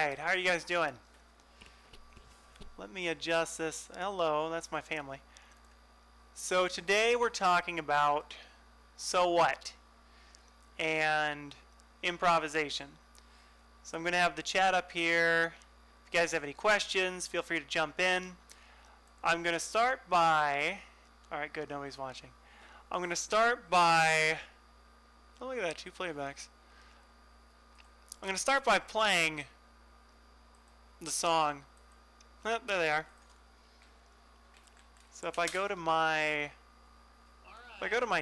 right, how are you guys doing? Let me adjust this. Hello, that's my family. So today we're talking about so what and improvisation. So I'm going to have the chat up here. If you guys have any questions, feel free to jump in. I'm going to start by... Alright, good, nobody's watching. I'm going to start by... Oh, look at that, 2 playbacks. I'm going to start by playing the song. Oh, there they are. So if I go to my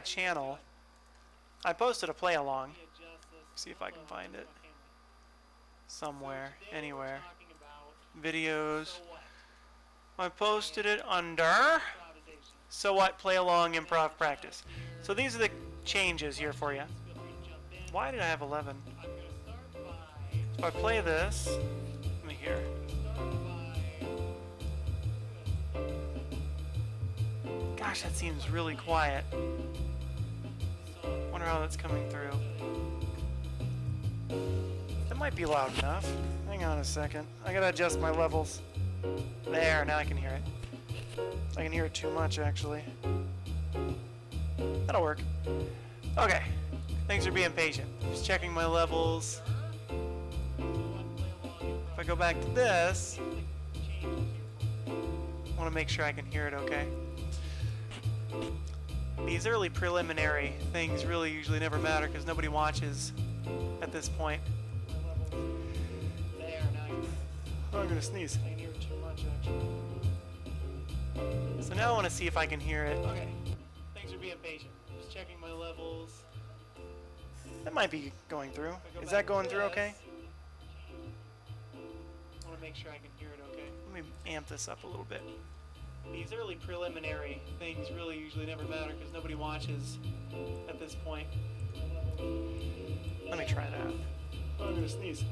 channel, I posted a play along. See if I can find it somewhere, anywhere. Videos. I posted it under So What Play Along Improv Practice. So these are the changes here for you. Why did I have 11? If I play this, let me hear. Gosh, that seems really quiet. Wonder how that's coming through. That might be loud enough. Hang on a second. I gotta adjust my levels. There, now I can hear it. I can hear it too much, actually. That'll work. Okay. Thanks for being patient. Just checking my levels. If I go back to this, I want to make sure I can hear it okay. These early preliminary things really usually never matter because nobody watches at this point. Oh, I'm going to sneeze. I can hear it too much, actually. So now I want to see if I can hear it. Okay. Thanks for being patient. Just checking my levels. That might be going through. Is that going through okay? I want to make sure I can hear it okay. Let me amp this up a little bit. These early preliminary things really usually never matter because nobody watches at this point. Let me try that. Oh, I'm going to sneeze.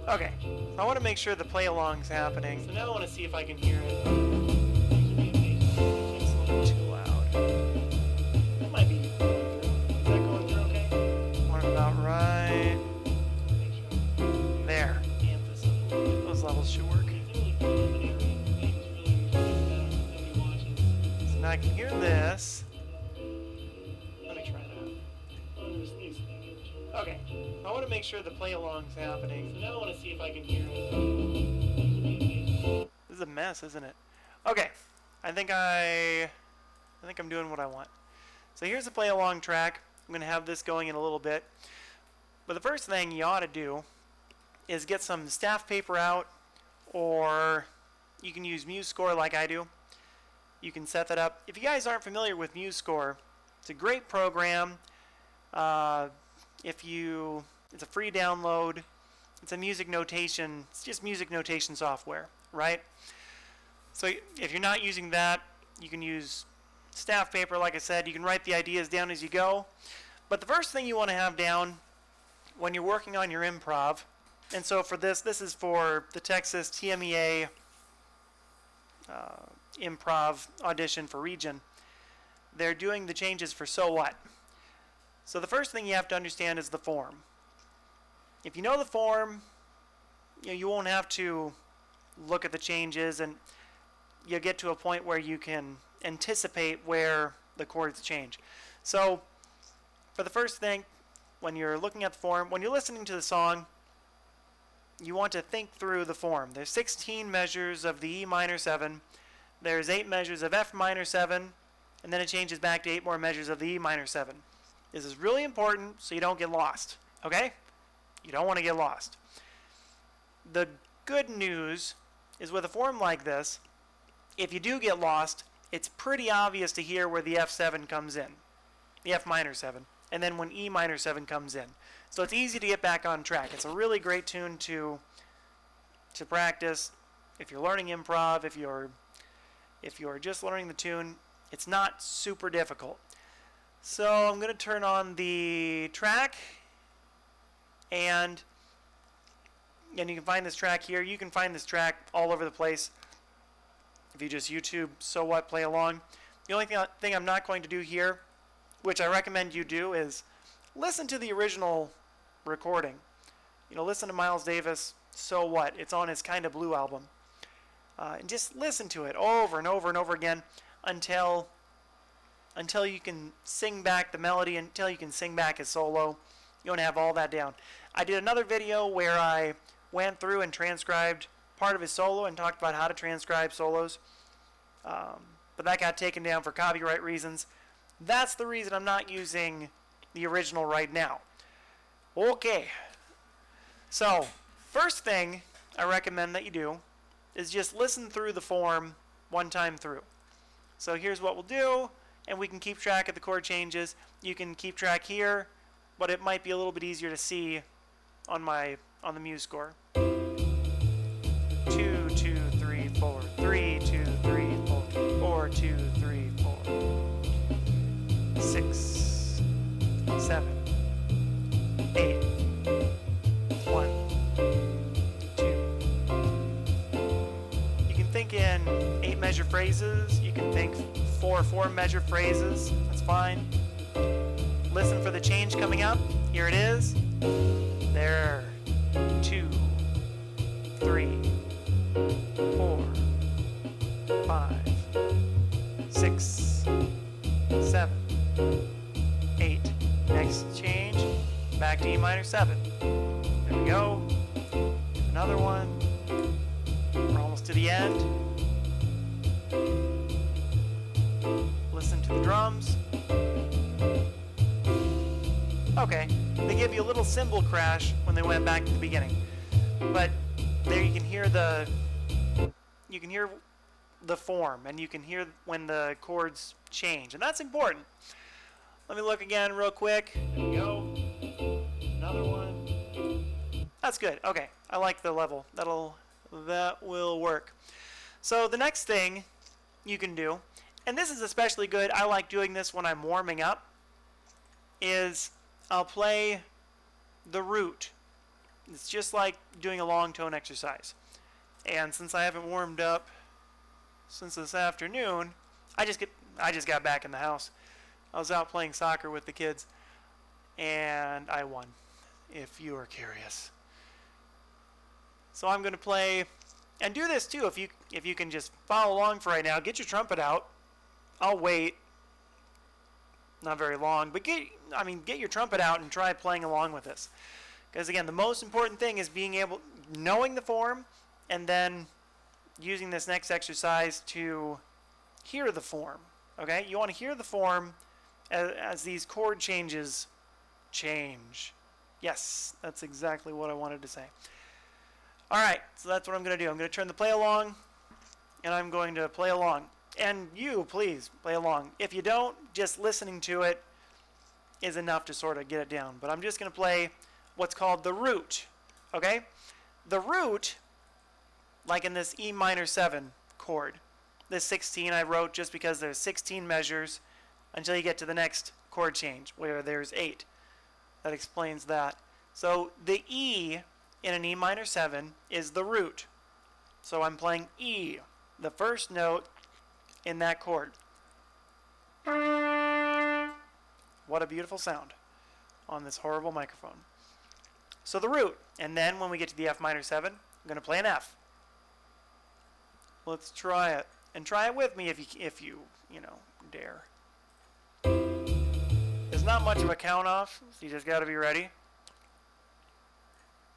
Okay, I want to make sure the play-along's happening. So now I want to see if I can hear it. It's a little too loud. That might be going through. Is that going through okay? Want it about right. There. Those levels should work. So now I can hear this. Let me try that. I'm going to sneeze. Okay, I want to make sure the play-along's happening. So now I want to see if I can hear it. This is a mess, isn't it? Okay, I think I'm doing what I want. So here's the play-along track. I'm going to have this going in a little bit. But the first thing you ought to do is get some staff paper out, or you can use MuseScore like I do. You can set that up. If you guys aren't familiar with MuseScore, it's a great program. It's a free download. It's a music notation. It's just music notation software, right? So if you're not using that, you can use staff paper. Like I said, you can write the ideas down as you go. But the first thing you want to have down when you're working on your improv, and so for this is for the Texas TMEA improv audition for region. They're doing the changes for So What. So the first thing you have to understand is the form. If you know the form, you won't have to look at the changes, and you'll get to a point where you can anticipate where the chords change. So for the first thing, when you're looking at the form, when you're listening to the song, you want to think through the form. There's 16 measures of the E minor 7. There's 8 measures of F minor 7, and then it changes back to 8 more measures of the E minor 7. This is really important so you don't get lost, okay? You don't want to get lost. The good news is with a form like this, if you do get lost, it's pretty obvious to hear where the F7 comes in, the F minor 7, and then when E minor 7 comes in. So it's easy to get back on track. It's a really great tune to practice. If you're learning improv, if you're just learning the tune, it's not super difficult. So I'm going to turn on the track, and you can find this track here. You can find this track all over the place if you just YouTube So What Play Along. The only thing I'm not going to do here, which I recommend you do, is listen to the original recording. Listen to Miles Davis So What. It's on his Kinda Blue album. And just listen to it over and over and over again until you can sing back the melody, until you can sing back his solo. You want to have all that down. I did another video where I went through and transcribed part of his solo and talked about how to transcribe solos. But that got taken down for copyright reasons. That's the reason I'm not using the original right now. Okay. So, first thing I recommend that you do is just listen through the form one time through. So here's what we'll do, and we can keep track of the chord changes. You can keep track here, but it might be a little bit easier to see on the Muse score. 2, 2, 3, 4, 3, 2, 3, 4, 4, 2, 3, 4, 6, 7, 8, 1, 2. You can think in 8-measure phrases. You can think 4-4-measure phrases. That's fine. Listen for the change coming up. Here it is. There. 2, 3, 4, 5, 6, 7, 8. Next change, back to E minor 7. There we go. Another one. We're almost to the end. Listen to the drums. Okay, they give you a little cymbal crash when they went back to the beginning, but there you can hear the form, and you can hear when the chords change, and that's important. Let me look again real quick. There we go. Another one. That's good. Okay, I like the level. That will work. So the next thing you can do, and this is especially good, I like doing this when I'm warming up, is I'll play the root. It's just like doing a long tone exercise. And since I haven't warmed up since this afternoon, I just got back in the house. I was out playing soccer with the kids, and I won, if you are curious. So I'm going to play, and do this too, if you can just follow along for right now. Get your trumpet out. I'll wait. Not very long, but get your trumpet out and try playing along with this. Because again, the most important thing is knowing the form, and then using this next exercise to hear the form. Okay, you want to hear the form as these chord changes change. Yes, that's exactly what I wanted to say. All right, so that's what I'm going to do. I'm going to turn the play along, and I'm going to play along. And you, please, play along. If you don't, just listening to it is enough to sort of get it down. But I'm just going to play what's called the root. Okay? The root, like in this E minor 7 chord, this 16 I wrote just because there's 16 measures until you get to the next chord change, where there's 8. That explains that. So the E in an E minor 7 is the root. So I'm playing E, the first note in that chord. What a beautiful sound on this horrible microphone. So the root, and then when we get to the F minor 7, I'm going to play an F. Let's try it, and try it with me if you dare. There's not much of a count off, so you just got to be ready.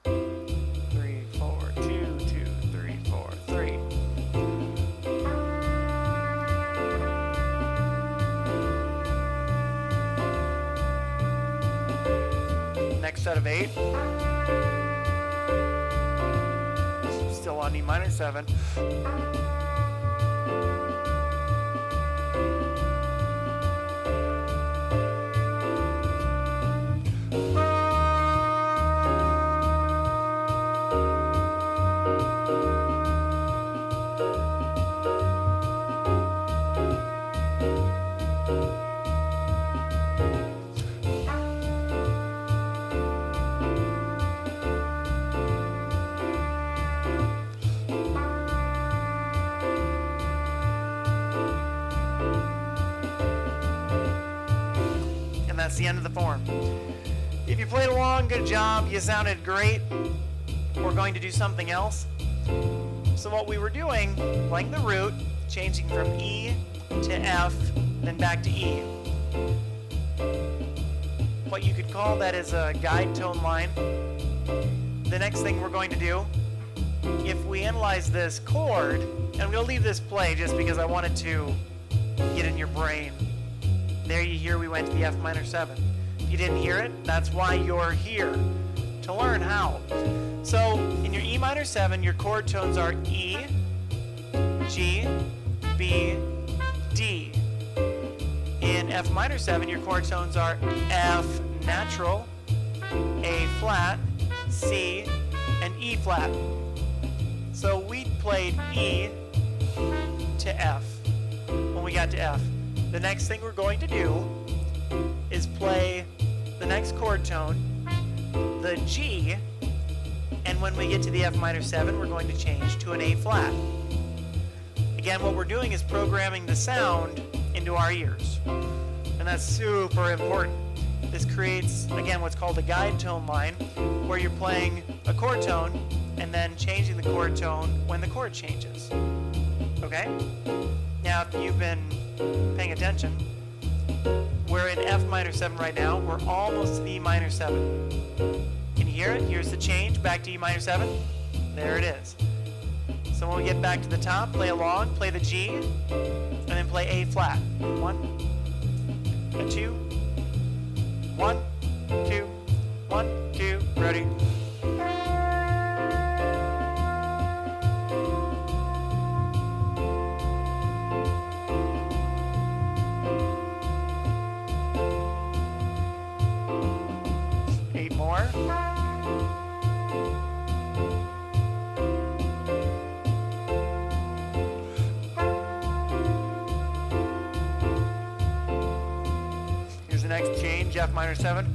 3, 4, 2, 2, 3, 4, 3. Next set of 8. Still on E minor 7. That's the end of the form. If you played along, good job. You sounded great. we're going to do something else. So what we were doing, playing the root, changing from E to F, then back to E. What you could call that is a guide tone line. The next thing we're going to do, if we analyze this chord, and we'll leave this play just because I wanted to get in your brain. There you hear we went to the F minor 7. If you didn't hear it, that's why you're here, to learn how. So in your E minor 7, your chord tones are E, G, B, D. In F minor 7, your chord tones are F natural, A flat, C, and E flat. So we played E to F when we got to F. The next thing we're going to do is play the next chord tone, the G, and when we get to the F minor 7, we're going to change to an A flat. Again, what we're doing is programming the sound into our ears, and that's super important. This creates, again, what's called a guide tone line, where you're playing a chord tone and then changing the chord tone when the chord changes. Okay? Now, if you've been paying attention, we're in F minor 7 right now. We're almost to the E minor 7. Can you hear it? Here's the change back to E minor 7. There it is. So when we get back to the top, play along, play the G, and then play A flat. 1, a 2, 1, 2, 1, 2, ready. More. Here's the next change, F minor 7.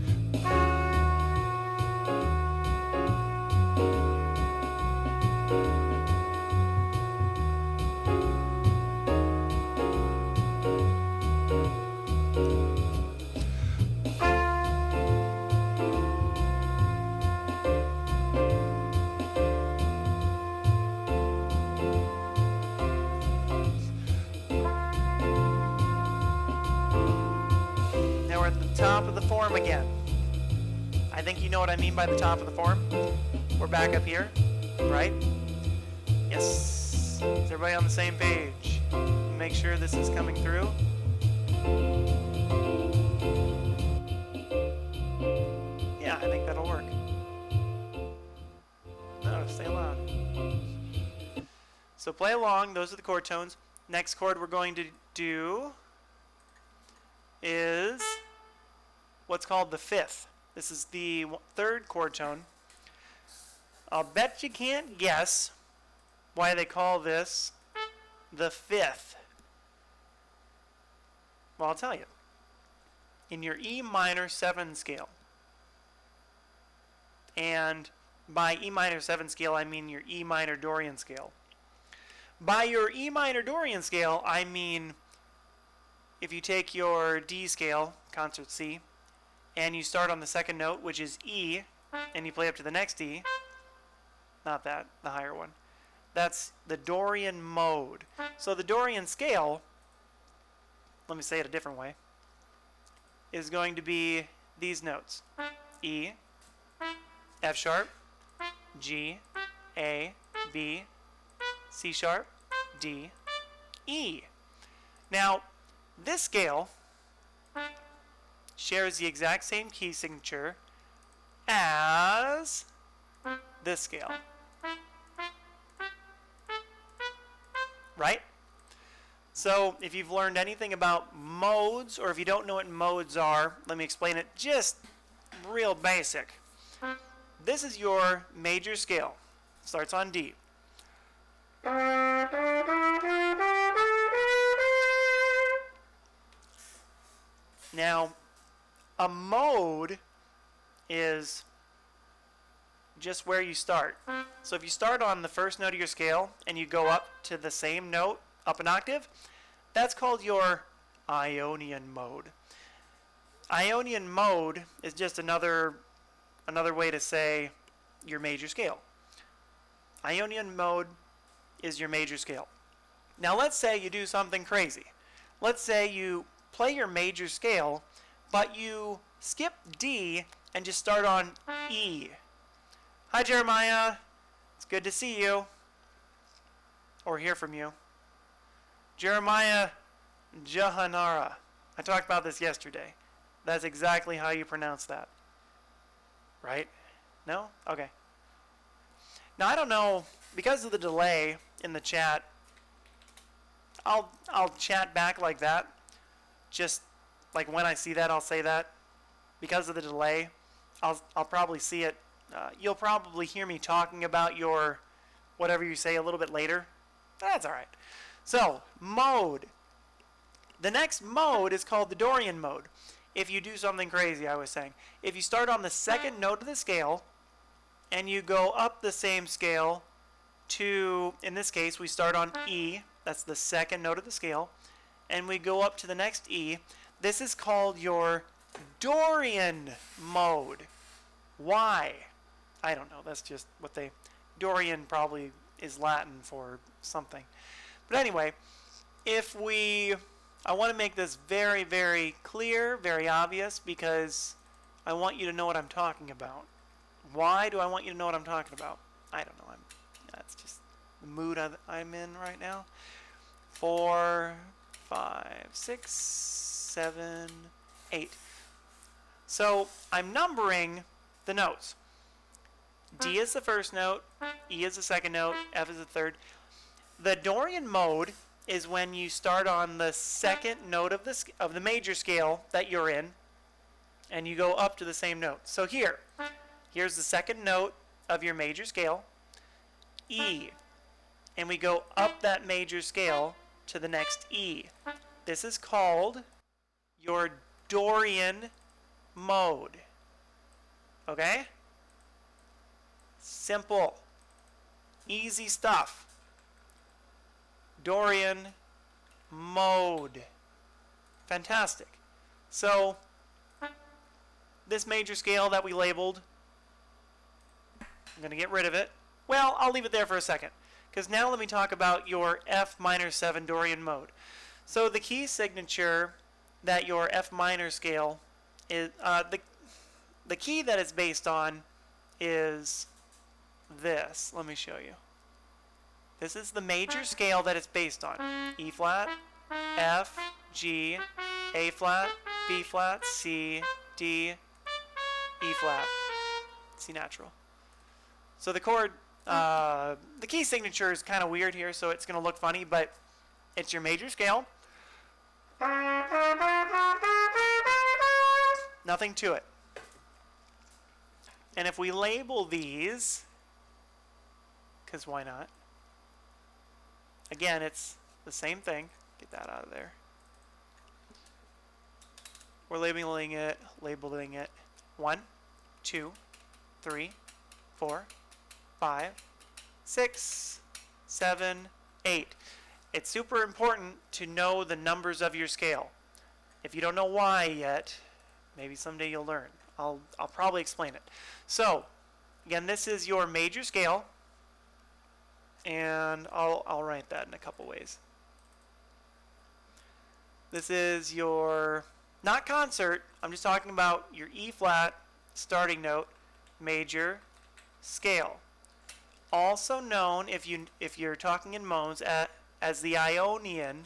Top of the form again. I think you know what I mean by the top of the form. We're back up here, right? Yes. Is everybody on the same page? Make sure this is coming through. Yeah, I think that'll work. No, stay loud. So play along. Those are the chord tones. Next chord we're going to do is what's called the fifth. This is the third chord tone. I'll bet you can't guess why they call this the fifth. Well, I'll tell you. In your E minor 7 scale, and by E minor 7 scale I mean your E minor Dorian scale. By your E minor Dorian scale I mean if you take your D scale, concert C, and you start on the second note, which is E, and you play up to the next E. Not that, the higher one. That's the Dorian mode. So the Dorian scale, let me say it a different way, is going to be these notes. E, F sharp, G, A, B, C sharp, D, E. Now, this scale shares the exact same key signature as this scale. Right? So if you've learned anything about modes, or if you don't know what modes are, let me explain it just real basic. This is your major scale. Starts on D. Now, a mode is just where you start. So if you start on the first note of your scale and you go up to the same note, up an octave, that's called your Ionian mode. Ionian mode is just another way to say your major scale. Ionian mode is your major scale. Now let's say you do something crazy. Let's say you play your major scale, but you skip D and just start on E. Hi Jeremiah, it's good to see you, or hear from you. Jeremiah Jahanara. I talked about this yesterday. That's exactly how you pronounce that. Right? No? Okay. Now I don't know, because of the delay in the chat, I'll chat back like that. Just like when I see that, I'll say that. Because of the delay, I'll probably see it. You'll probably hear me talking about your whatever you say a little bit later. That's all right. So, mode. The next mode is called the Dorian mode. If you do something crazy, I was saying. If you start on the second note of the scale, and you go up the same scale to, in this case, we start on E. That's the second note of the scale. And we go up to the next E. This is called your Dorian mode. Why? I don't know. That's just what they... Dorian probably is Latin for something. But anyway, I want to make this very, very clear, very obvious, because I want you to know what I'm talking about. Why do I want you to know what I'm talking about? I don't know. That's just the mood I'm in right now. 4, 5, 6, 7, 8. So I'm numbering the notes. D is the first note, E is the second note, F is the third. The Dorian mode is when you start on the second note of the major scale that you're in, and you go up to the same note. So here's the second note of your major scale, E, and we go up that major scale to the next E. This is called your Dorian mode. Okay? Simple. Easy stuff. Dorian mode. Fantastic. So, this major scale that we labeled, I'm going to get rid of it. Well, I'll leave it there for a second, because now let me talk about your F minor 7 Dorian mode. So the key signature that your F minor scale is, the key that it's based on is this. Let me show you. This is the major scale that it's based on. E flat, F, G, A flat, B flat, C, D, E flat, C natural. So the chord, the key signature is kind of weird here, so it's going to look funny, but it's your major scale. Nothing to it. And if we label these, because why not? Again, it's the same thing. Get that out of there. We're labeling it 1, 2, 3, 4, 5, 6, 7, 8. It's super important to know the numbers of your scale. If you don't know why yet, maybe someday you'll learn. I'll probably explain it. So, again, this is your major scale, and I'll write that in a couple ways. This is your, not concert, I'm just talking about your E flat starting note, major scale. Also known, if you're talking in modes, as the Ionian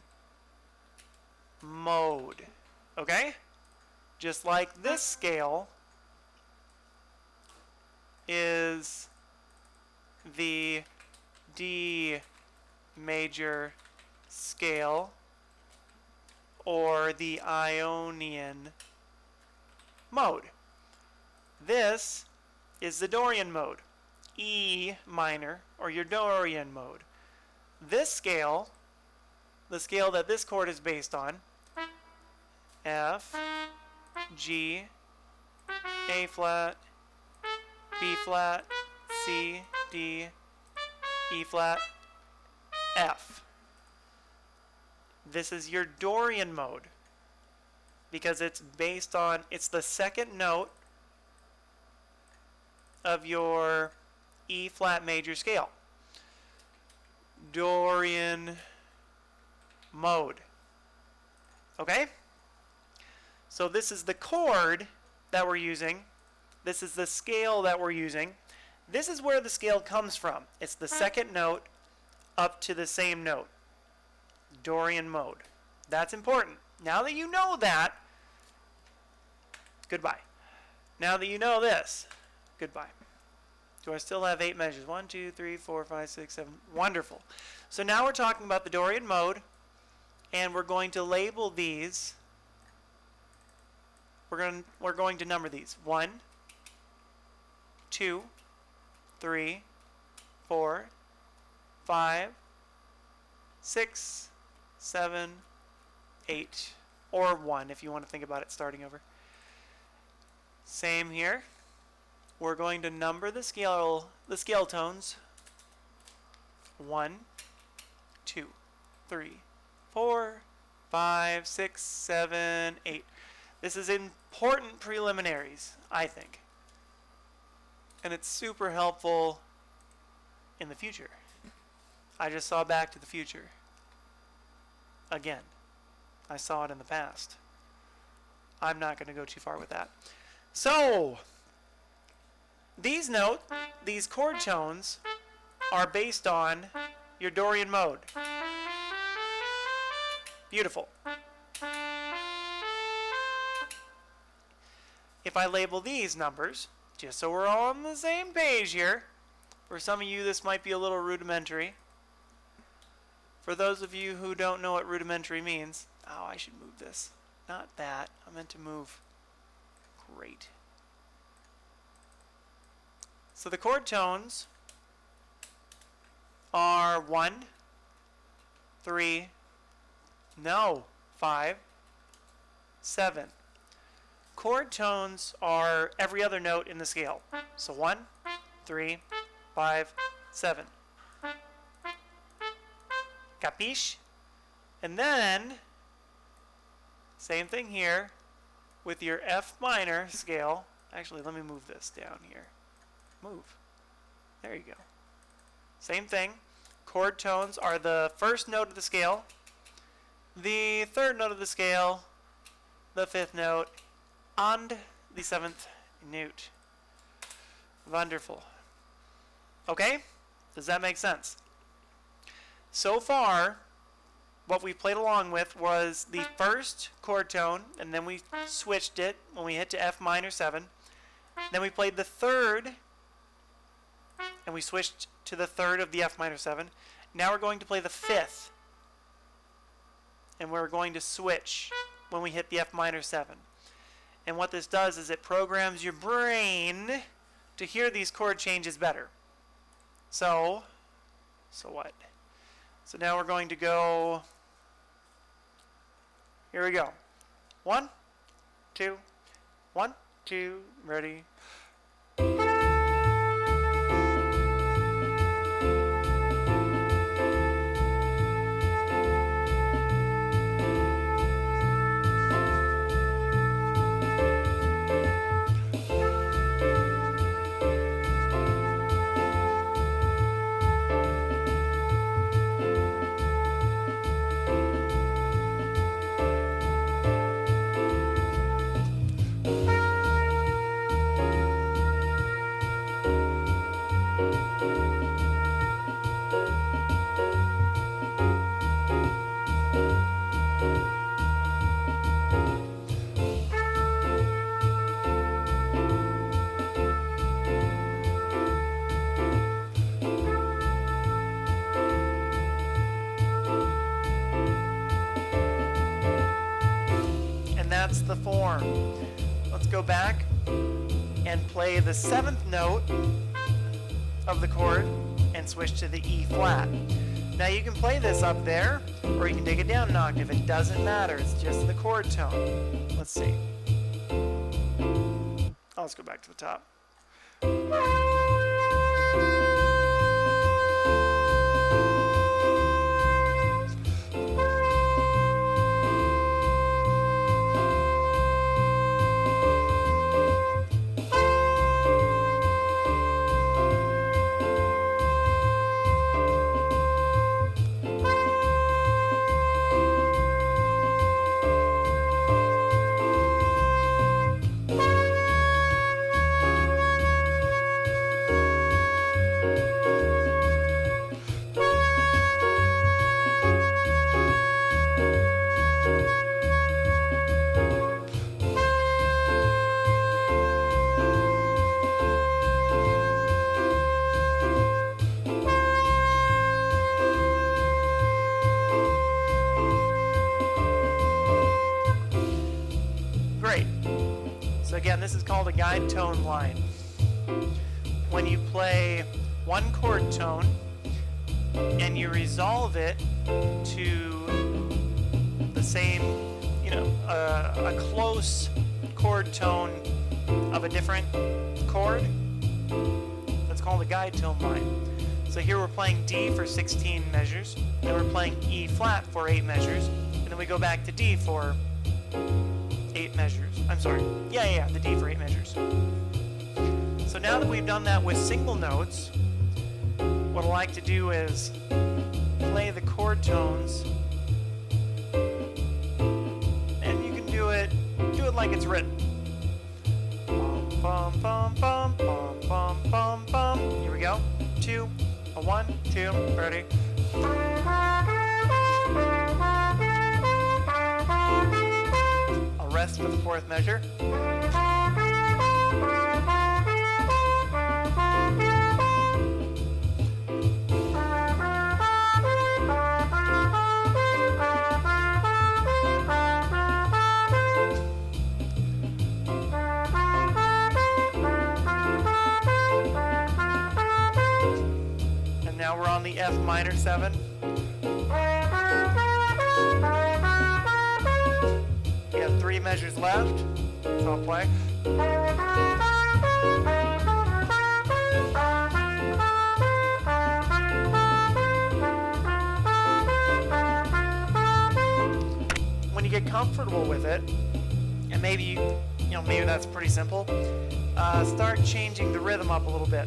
mode. Okay? Just like this scale is the D major scale, or the Ionian mode. This is the Dorian mode, E minor, or your Dorian mode. This scale, the scale that this chord is based on, F, G, A flat, B flat, C, D, E flat, F. This is your Dorian mode, because it's based on, it's the second note of your E flat major scale. Dorian mode. Okay? So this is the chord that we're using. This is the scale that we're using. This is where the scale comes from. It's the second note up to the same note. Dorian mode. That's important. Now that you know that, goodbye. Now that you know this, goodbye. Do I still have 8 measures? 1, 2, 3, 4, 5, 6, 7. Wonderful. So now we're talking about the Dorian mode, and we're going to label these. We're going to number these. 1, 2, 3, 4, 5, 6, 7, 8, or 1 if you want to think about it starting over. Same here. We're going to number the scale tones. 1, 2, 3, 4, 5, 6, 7, 8. This is important preliminaries, I think. And it's super helpful in the future. I just saw Back to the Future. Again. I saw it in the past. I'm not going to go too far with that. So, these chord tones are based on your Dorian mode. Beautiful. If I label these numbers, just so we're all on the same page here, for some of you this might be a little rudimentary. For those of you who don't know what rudimentary means, oh, I should move this. Not that. I meant to move. Great. So the chord tones are 1, 3, 5, 7. Chord tones are every other note in the scale. So 1, 3, 5, 7. Capiche? And then, same thing here with your F minor scale. Actually, let me move this down here. Move. There you go. Same thing. Chord tones are the first note of the scale, the third note of the scale, the fifth note, and the seventh note. Wonderful. Okay? Does that make sense? So far, what we played along with was the first chord tone, and then we switched it when we hit to F minor 7. Then we played the third, and we switched to the third of the F minor 7. Now we're going to play the fifth, and we're going to switch when we hit the F minor 7. And what this does is it programs your brain to hear these chord changes better. So what? So now we're going to go, here we go. 1, 2, 1, 2, ready. That's the form. Let's go back and play the 7th note of the chord and switch to the E flat. Now you can play this up there, or you can take it down an octave. It doesn't matter. It's just the chord tone. Let's see. Oh, let's go back to the top. again, this is called a guide tone line. When you play one chord tone and you resolve it to the same, a close chord tone of a different chord, that's called a guide tone line. So here we're playing D for 16 measures, then we're playing E flat for 8 measures, and then we go back to D for 8 measures. I'm sorry. Yeah, the D for 8 measures. So now that we've done that with single notes, what I like to do is play the chord tones, and you can do it like it's written. Bum, bum, bum, bum, bum, bum, bum. Here we go. 2, a 1, 2, ready. I'll rest for the 4th measure. Now we're on the F minor 7. We have 3 measures left, so I'll play. When you get comfortable with it, and maybe maybe that's pretty simple, start changing the rhythm up a little bit.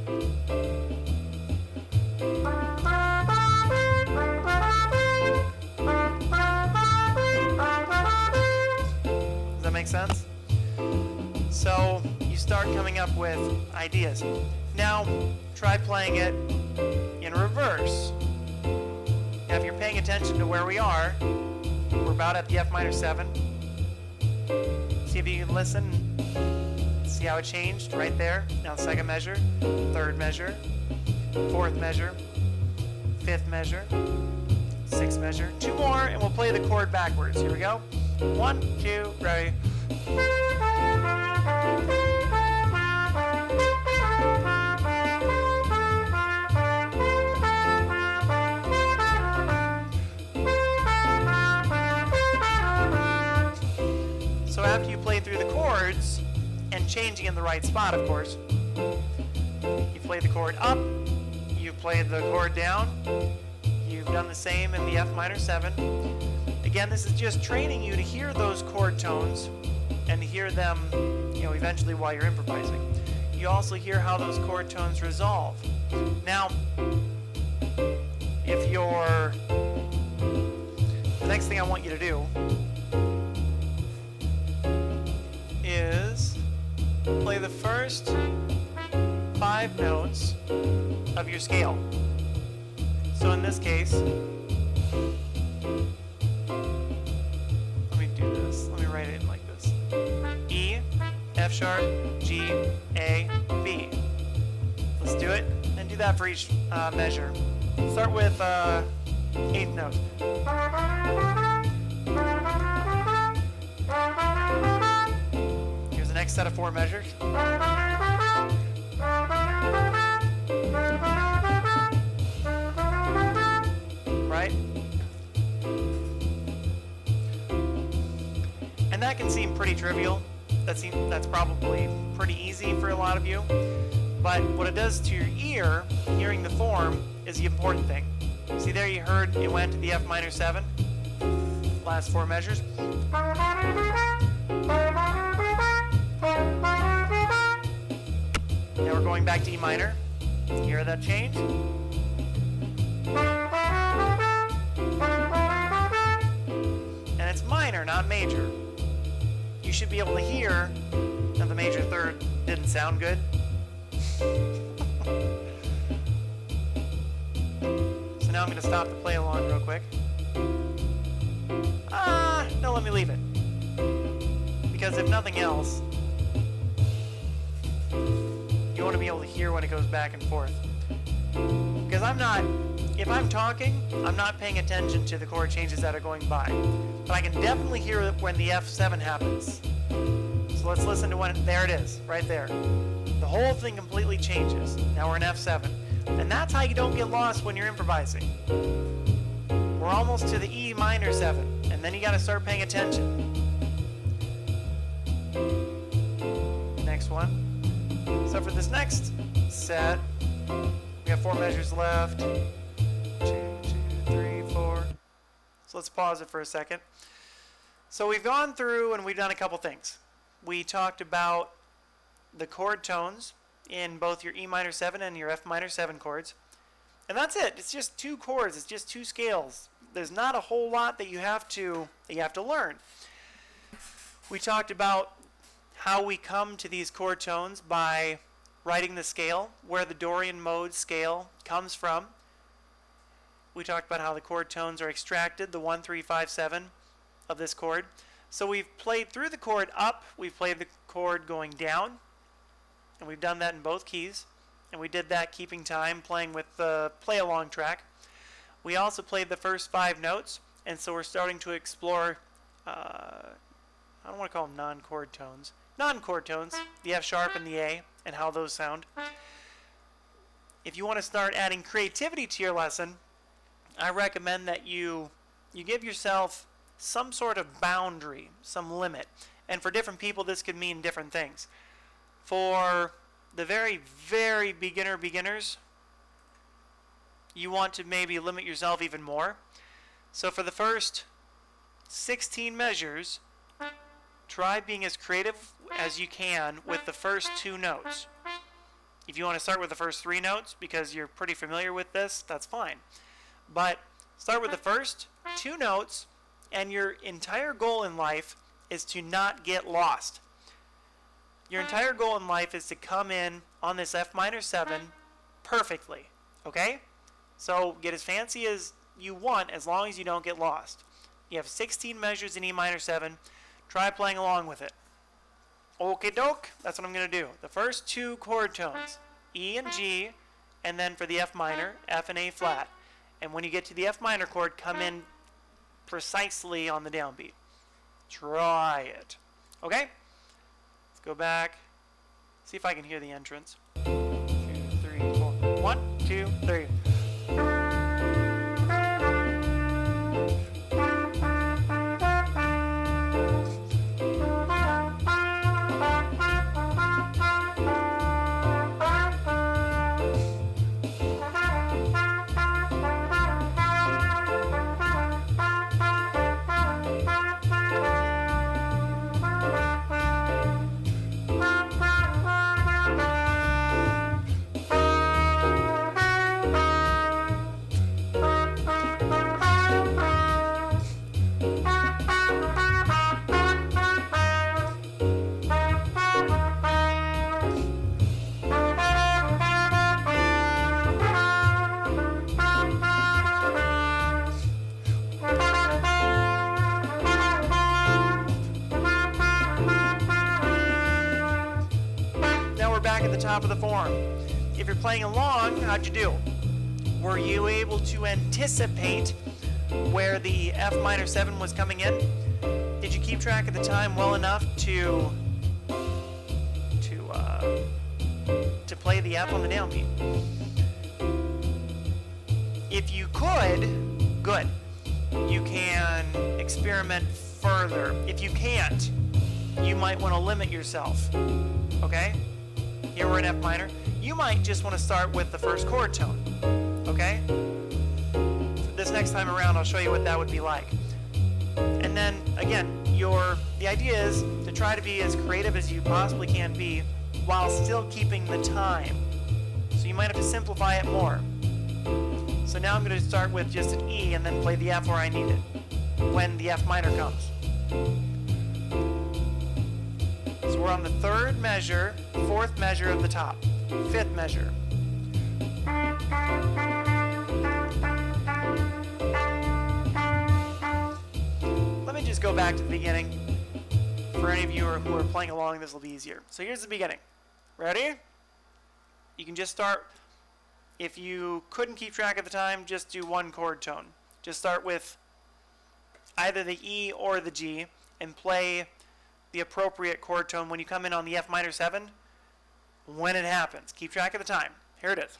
Does that make sense? So you start coming up with ideas. Now try playing it in reverse. Now if you're paying attention to where we are, we're about at the F minor 7. See if you can listen. See how it changed right there. Now 2nd measure, 3rd measure, 4th measure, 5th measure, 6th measure. 2 more and we'll play the chord backwards. Here we go. 1, 2, ready. So after you play through the chords and changing in the right spot, of course, you play the chord up, you played the chord down, you've done the same in the F minor 7. Again, this is just training you to hear those chord tones and to hear them, eventually while you're improvising. You also hear how those chord tones resolve. Now, the next thing I want you to do is play the first 5 notes of your scale. So in this case, let me do this. Let me write it like this. E, F sharp, G, A, B. Let's do it and do that for each measure. Start with 8th note. Here's the next set of 4 measures. Right? And that can seem pretty trivial. That's probably pretty easy for a lot of you. But what it does to your ear, hearing the form, is the important thing. See there, you heard it went to the F minor 7. Last 4 measures. Now we're going back to E minor. Hear that change? And it's minor, not major. You should be able to hear that the major 3rd didn't sound good. So now I'm going to stop the play along real quick. No, let me leave it. Because if nothing else, you want to be able to hear when it goes back and forth. Because if I'm talking, I'm not paying attention to the chord changes that are going by. But I can definitely hear it when the F7 happens. So So let's listen to when, there it is, right there. The whole thing completely changes. Now we're in F7. And that's how you don't get lost when you're improvising. We're almost to the E minor 7, and then you got to start paying attention. Next one. So for this next set, we have 4 measures left. 2, 2, 3, 4. So let's pause it for a second. So we've gone through and we've done a couple things. We talked about the chord tones in both your E minor 7 and your F minor 7 chords. And that's it. It's just 2 chords. It's just 2 scales. There's not a whole lot that you have to learn. We talked about how we come to these chord tones by writing the scale, where the Dorian mode scale comes from. We talked about how the chord tones are extracted, the 1, 3, 5, 7 of this chord. So we've played through the chord up, we've played the chord going down, and we've done that in both keys. And we did that keeping time, playing with the play-along track. We also played the first 5 notes, and so we're starting to explore, I don't want to call them non-chord tones. Non-chord tones, the F sharp and the A, and how those sound. If you want to start adding creativity to your lesson, I recommend that you give yourself some sort of boundary, some limit. And for different people, this could mean different things. For the very, very beginners, you want to maybe limit yourself even more. So for the first 16 measures, try being as creative as you can with the first 2 notes. If you want to start with the first 3 notes because you're pretty familiar with this, that's fine. But start with the first 2 notes, and your entire goal in life is to not get lost. Your entire goal in life is to come in on this F minor 7 perfectly, okay? So get as fancy as you want as long as you don't get lost. You have 16 measures in E minor 7. Try playing along with it. Okie doke, that's what I'm going to do. The first 2 chord tones, E and G, and then for the F minor, F and A flat. And when you get to the F minor chord, come in precisely on the downbeat. Try it. Okay? Let's go back. See if I can hear the entrance. 2, 3, 4. 1, 2, 3. Top of the form. If you're playing along, how'd you do? Were you able to anticipate where the F minor 7 was coming in? Did you keep track of the time well enough to play the F on the downbeat? If you could, good. You can experiment further. If you can't, you might want to limit yourself. Okay? Here we're in F minor. You might just want to start with the first chord tone. Okay? This next time around, I'll show you what that would be like. And then, again, the idea is to try to be as creative as you possibly can be while still keeping the time. So you might have to simplify it more. So now I'm going to start with just an E and then play the F where I need it when the F minor comes. So we're on the 3rd measure, 4th measure of the top, 5th measure. Let me just go back to the beginning. For any of you who are playing along, this will be easier. So here's the beginning. Ready? You can just start. If you couldn't keep track of the time, just do 1 chord tone. Just start with either the E or the G and play the appropriate chord tone when you come in on the F minor 7 when it happens. Keep track of the time. Here it is.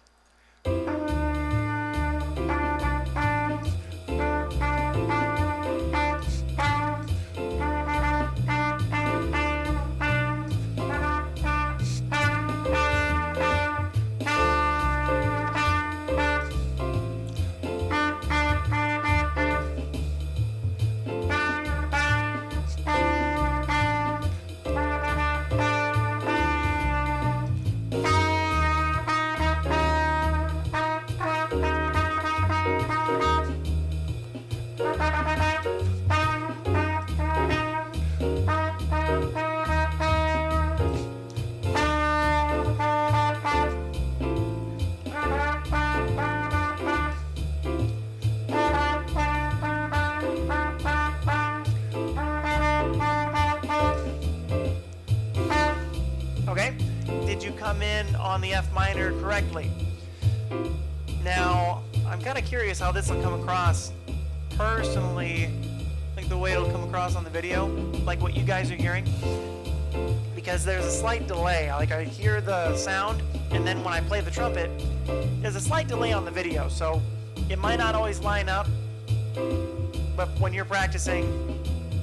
Okay, did you come in on the F minor correctly? Now, I'm kind of curious how this will come across. Personally, I think the way it'll come across on the video, like what you guys are hearing, because there's a slight delay. Like I hear the sound, and then when I play the trumpet, there's a slight delay on the video, so it might not always line up, but when you're practicing,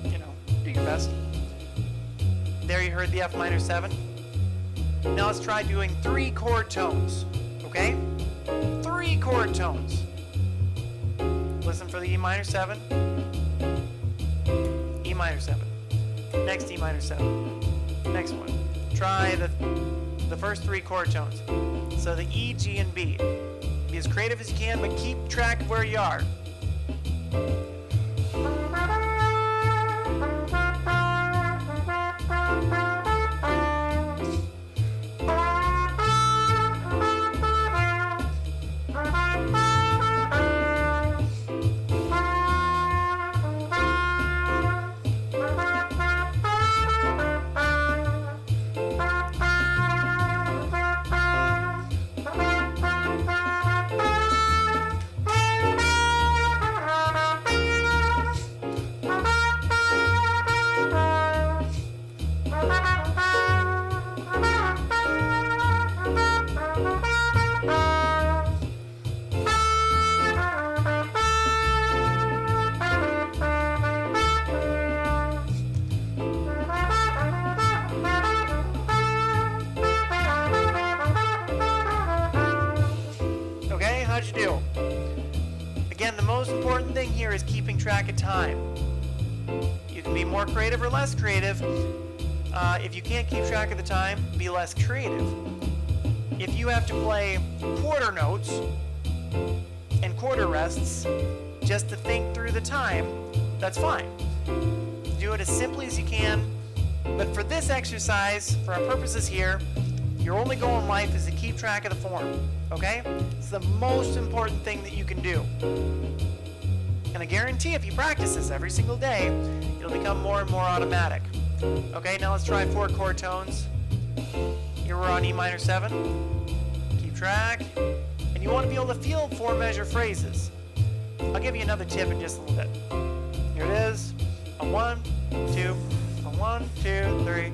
you know, do your best. There you heard the F minor 7. Now let's try doing 3 chord tones, okay? 3 chord tones. Listen for the E minor 7, E minor 7, next E minor 7, next one. Try the first 3 chord tones. So the E, G, and B. Be as creative as you can, but keep track of where you are. How'd you do? Again, the most important thing here is keeping track of time. You can be more creative or less creative. If you can't keep track of the time, be less creative. If you have to play quarter notes and quarter rests just to think through the time, that's fine. Do it as simply as you can. But for this exercise, for our purposes here, your only goal in life is to keep track of the form, okay? It's the most important thing that you can do. And I guarantee if you practice this every single day, it'll become more and more automatic. Okay, now let's try 4 chord tones. Here we're on E minor 7. Keep track. And you want to be able to feel 4 measure phrases. I'll give you another tip in just a little bit. Here it is. A 1, 2, a 1, 2, 3.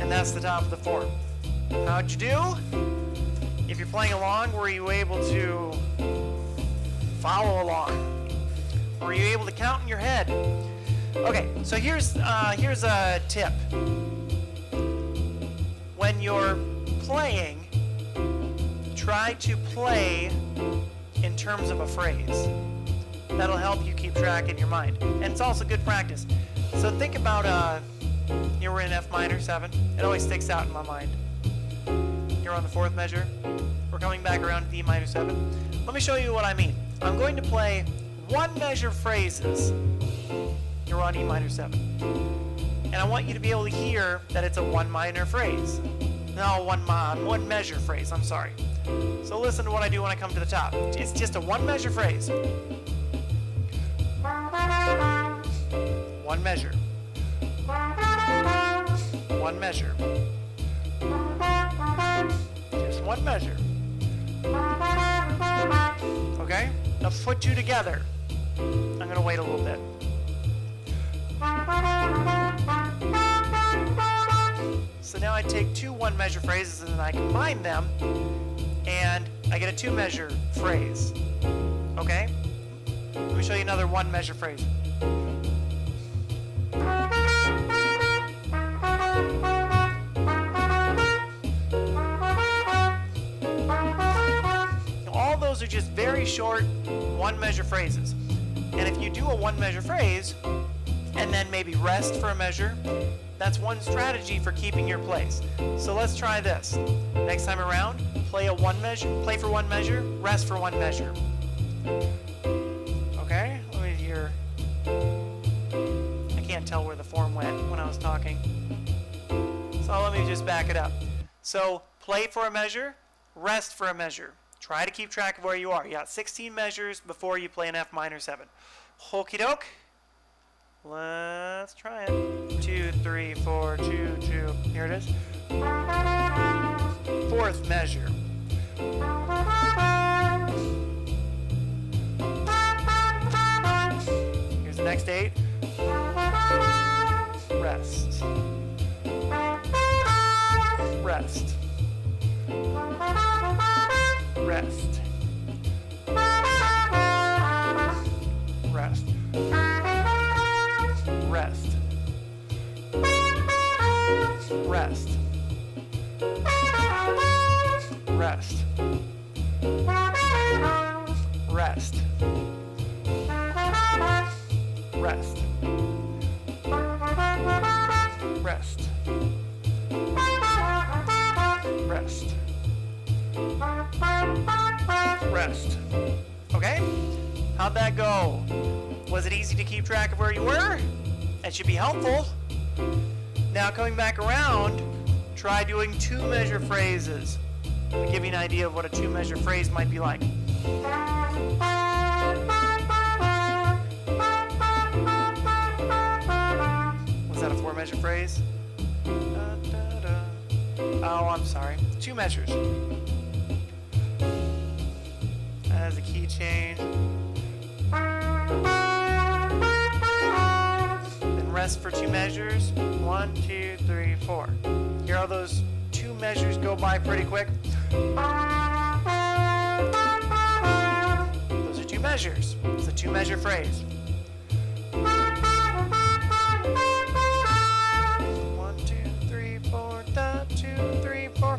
That's the top of the form. How'd you do? If you're playing along, were you able to follow along? Were you able to count in your head? Okay, so here's a tip. When you're playing, try to play in terms of a phrase. That'll help you keep track in your mind. And it's also good practice. So think about, here we're in F minor 7. It always sticks out in my mind. Here on the 4th measure. We're coming back around to D minor 7. Let me show you what I mean. I'm going to play one measure phrases. You're on E minor 7. And I want you to be able to hear that it's a one minor phrase. No, one measure phrase, I'm sorry. So listen to what I do when I come to the top. It's just a one measure phrase. One measure. One measure. Just one measure. Okay? Now put two together. I'm going to wait a little bit. So now I take two one measure phrases and then I combine them and I get a two measure phrase. Okay? Let me show you another one measure phrase. All those are just very short one measure phrases. And if you do a one measure phrase and then maybe rest for a measure, that's one strategy for keeping your place. So let's try this. Next time around, play for one measure, rest for one measure. Okay, let me hear. I can't tell where the form went when I was talking. So let me just back it up. So play for a measure, rest for a measure. Try to keep track of where you are. You got 16 measures before you play an F minor 7. Okie doke. Let's try it. 2, 3, 4, 2, 2. Here it is. 4th measure. Here's the next 8. Rest. Rest. Rest. Rest. Rest. Rest. Rest. Rest. Rest. Rest. Rest. Rest. Okay? How'd that go? Was it easy to keep track of where you were? That should be helpful. Now coming back around, try doing two measure phrases. I'll give you an idea of what a two measure phrase might be like. Was that a 4 measure phrase? Da, da, da. Oh, I'm sorry. 2 measures. That has a key change. Then rest for 2 measures. 1, 2, 3, 4. Hear how those 2 measures go by pretty quick? Those are 2 measures. It's a 2 measure phrase. 1, 2, 3, 4. Da, 2, 3, 4.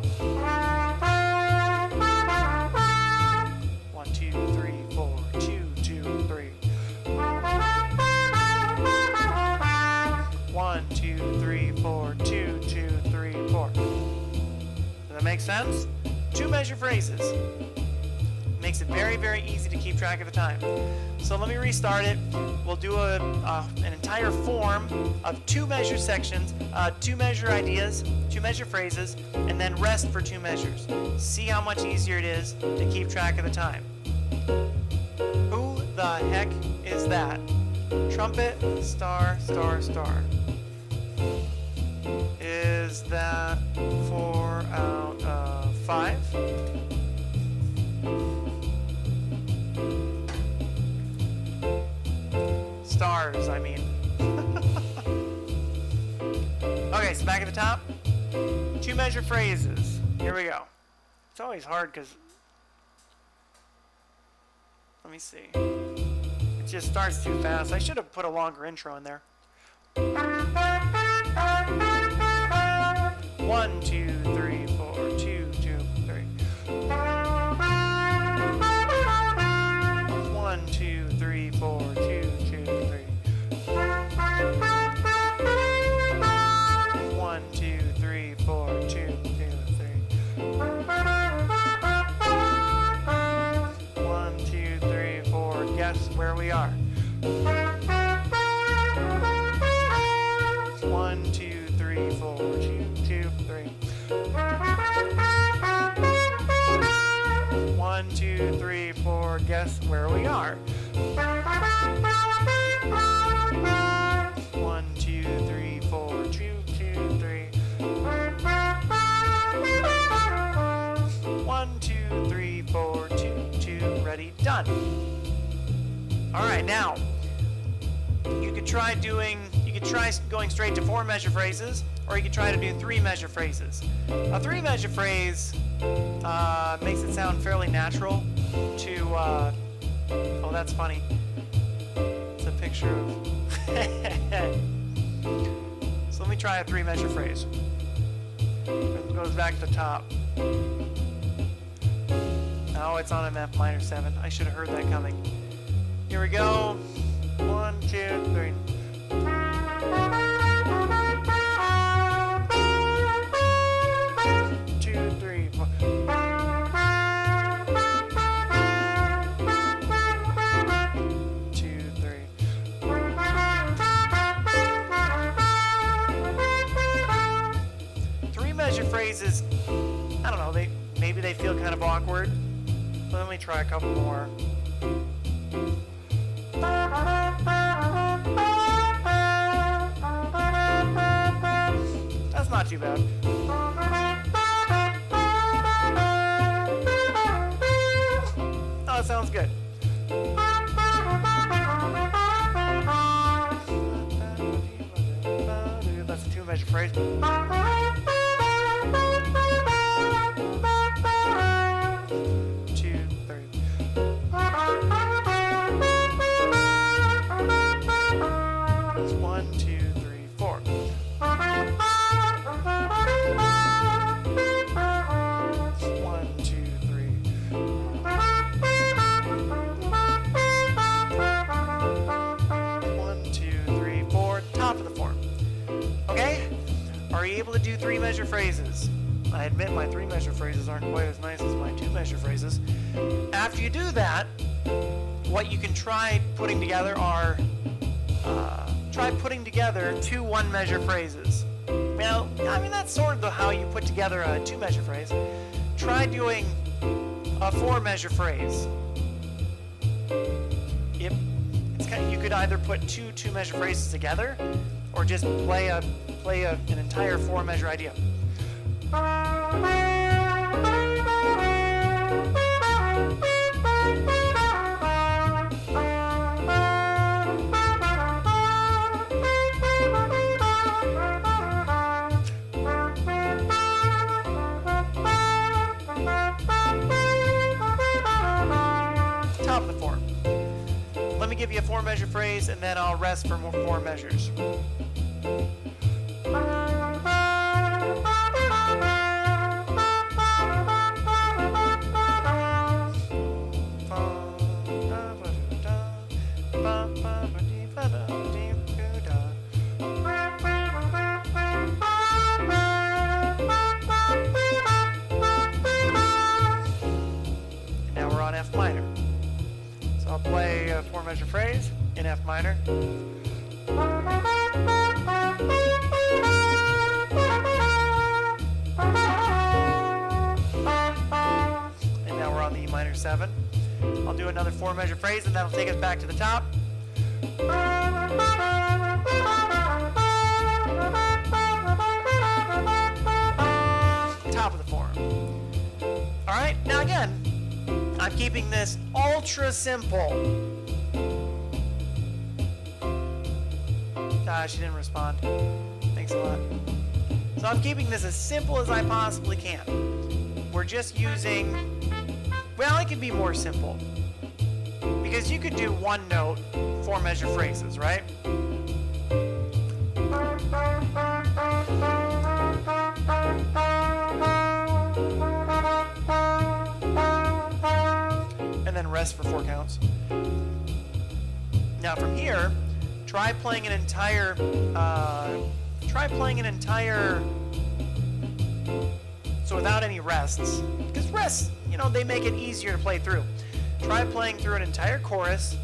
1, 2, 3, 4. 2, 2, 3. 1, 2, 3, 4. 2, 2, 3, 4. Does that make sense? 2 measure phrases. Makes it very, very easy to keep track of the time. So let me restart it. We'll do an entire form of 2 measure sections, 2 measure ideas, 2 measure phrases, and then rest for 2 measures. See how much easier it is to keep track of the time. Who the heck is that? Trumpet, star, star, star. Is that 4 out of 5? Stars, I mean. Okay, so back at the top. 2 measure phrases. Here we go. It's always hard because... Let me see. It just starts too fast. I should have put a longer intro in there. 1, 2, 3, 4, 2, 2, 3. we are. 1, 2, 3, 4, 2, 2, 3. 1, 2, 3, 4. Guess where we are. 1, 2, 3, 4, 2, 2, 3. 1, 2, 3, 4, 2, 2. Ready, done. All right, now you could try going straight to 4 measure phrases, or you could try to do 3 measure phrases. A 3 measure phrase makes it sound fairly natural to. Oh, that's funny. It's a picture of. So let me try a 3 measure phrase. It goes back to the top. Oh, it's on an F minor 7. I should have heard that coming. Here we go. 1, 2, 3. 2, 3, 4. 2, 3. 3 measure phrases. I don't know. Maybe they feel kind of awkward. Let me try a couple more. That's not too bad. Oh, that sounds good. That's a 2 measure phrase. 1, 2, 3, 4. 1, 2, 3. 1, 2, 3, 4. Top of the form. Okay? Are you able to do 3 measure phrases? I admit my 3 measure phrases aren't quite as nice as my 2 measure phrases. After you do that, what you can try putting together are try putting together 2 1 measure phrases. Well, I mean that's sort of how you put together a 2 measure phrase. Try doing a 4 measure phrase. You could either put 2 2 measure phrases together, or just play an entire 4 measure idea. Top of the form. Let me give you a 4 measure phrase, and then I'll rest for more 4 measures. Now we're on F minor. So I'll play a 4 measure phrase in F minor. And now we're on the E minor 7. I'll do another 4 measure phrase, and that'll take us back to the top. Top of the form. Alright, now again, I'm keeping this ultra simple. She didn't respond. Thanks a lot. So I'm keeping this as simple as I possibly can. We're just using, well, it could be more simple. Because you could do 1 note, 4 measure phrases, right? And then rest for 4 counts. Now from here, try playing an entire, so without any rests, because rests, they make it easier to play through. Try playing through an entire chorus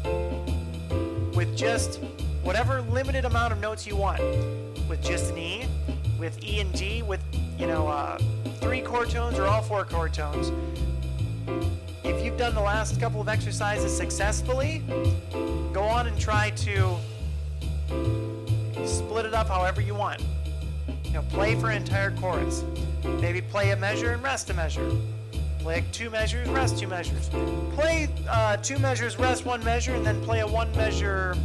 with just whatever limited amount of notes you want, with just an E, with E and G, with 3 chord tones or all 4 chord tones. If you've done the last couple of exercises successfully, go on and try to split it up however you want. Play for an entire chorus. Maybe play a measure and rest a measure. Play 2 measures, rest 2 measures. Play 2 measures, rest 1 measure, and then play a 1 measure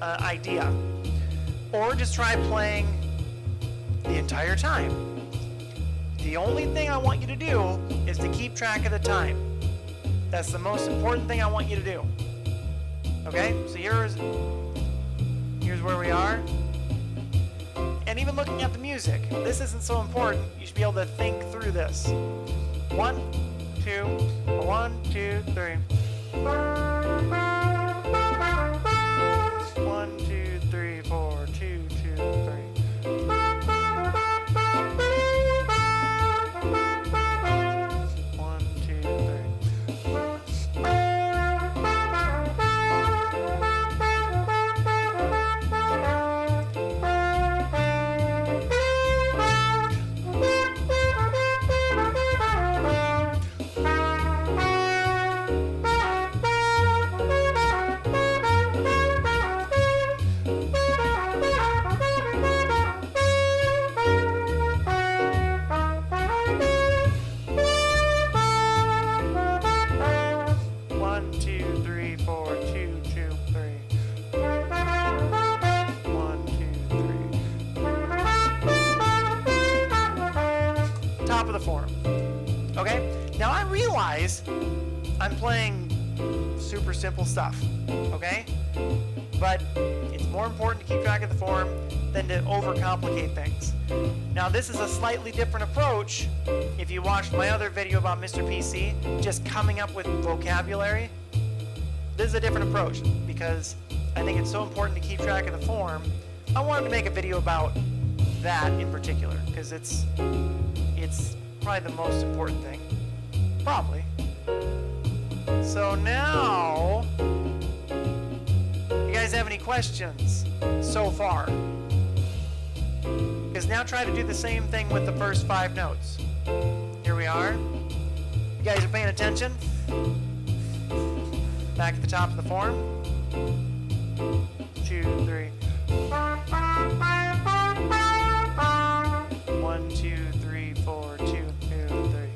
idea. Or just try playing the entire time. The only thing I want you to do is to keep track of the time. That's the most important thing I want you to do. Okay? So here's where we are. And even looking at the music, this isn't so important. You should be able to think through this. 1, 2, 1, 2, 3. 1, 2, 3, 4, 2, 2, 3. 1, 2, 3. Top of the form. Okay? Now I realize I'm playing super simple stuff. Okay? But it's more important to keep track of the form than to overcomplicate things. Now this is a slightly different approach. If you watched my other video about Mr. PC, just coming up with vocabulary, this is a different approach because I think it's so important to keep track of the form. I wanted to make a video about that in particular because it's probably the most important thing. Probably. So now, you guys have any questions so far? Because now try to do the same thing with the first 5 notes. Here we are. You guys are paying attention? Back at the top of the form. 2, 3. 1, 2, 3, 4, 2, 2, 3.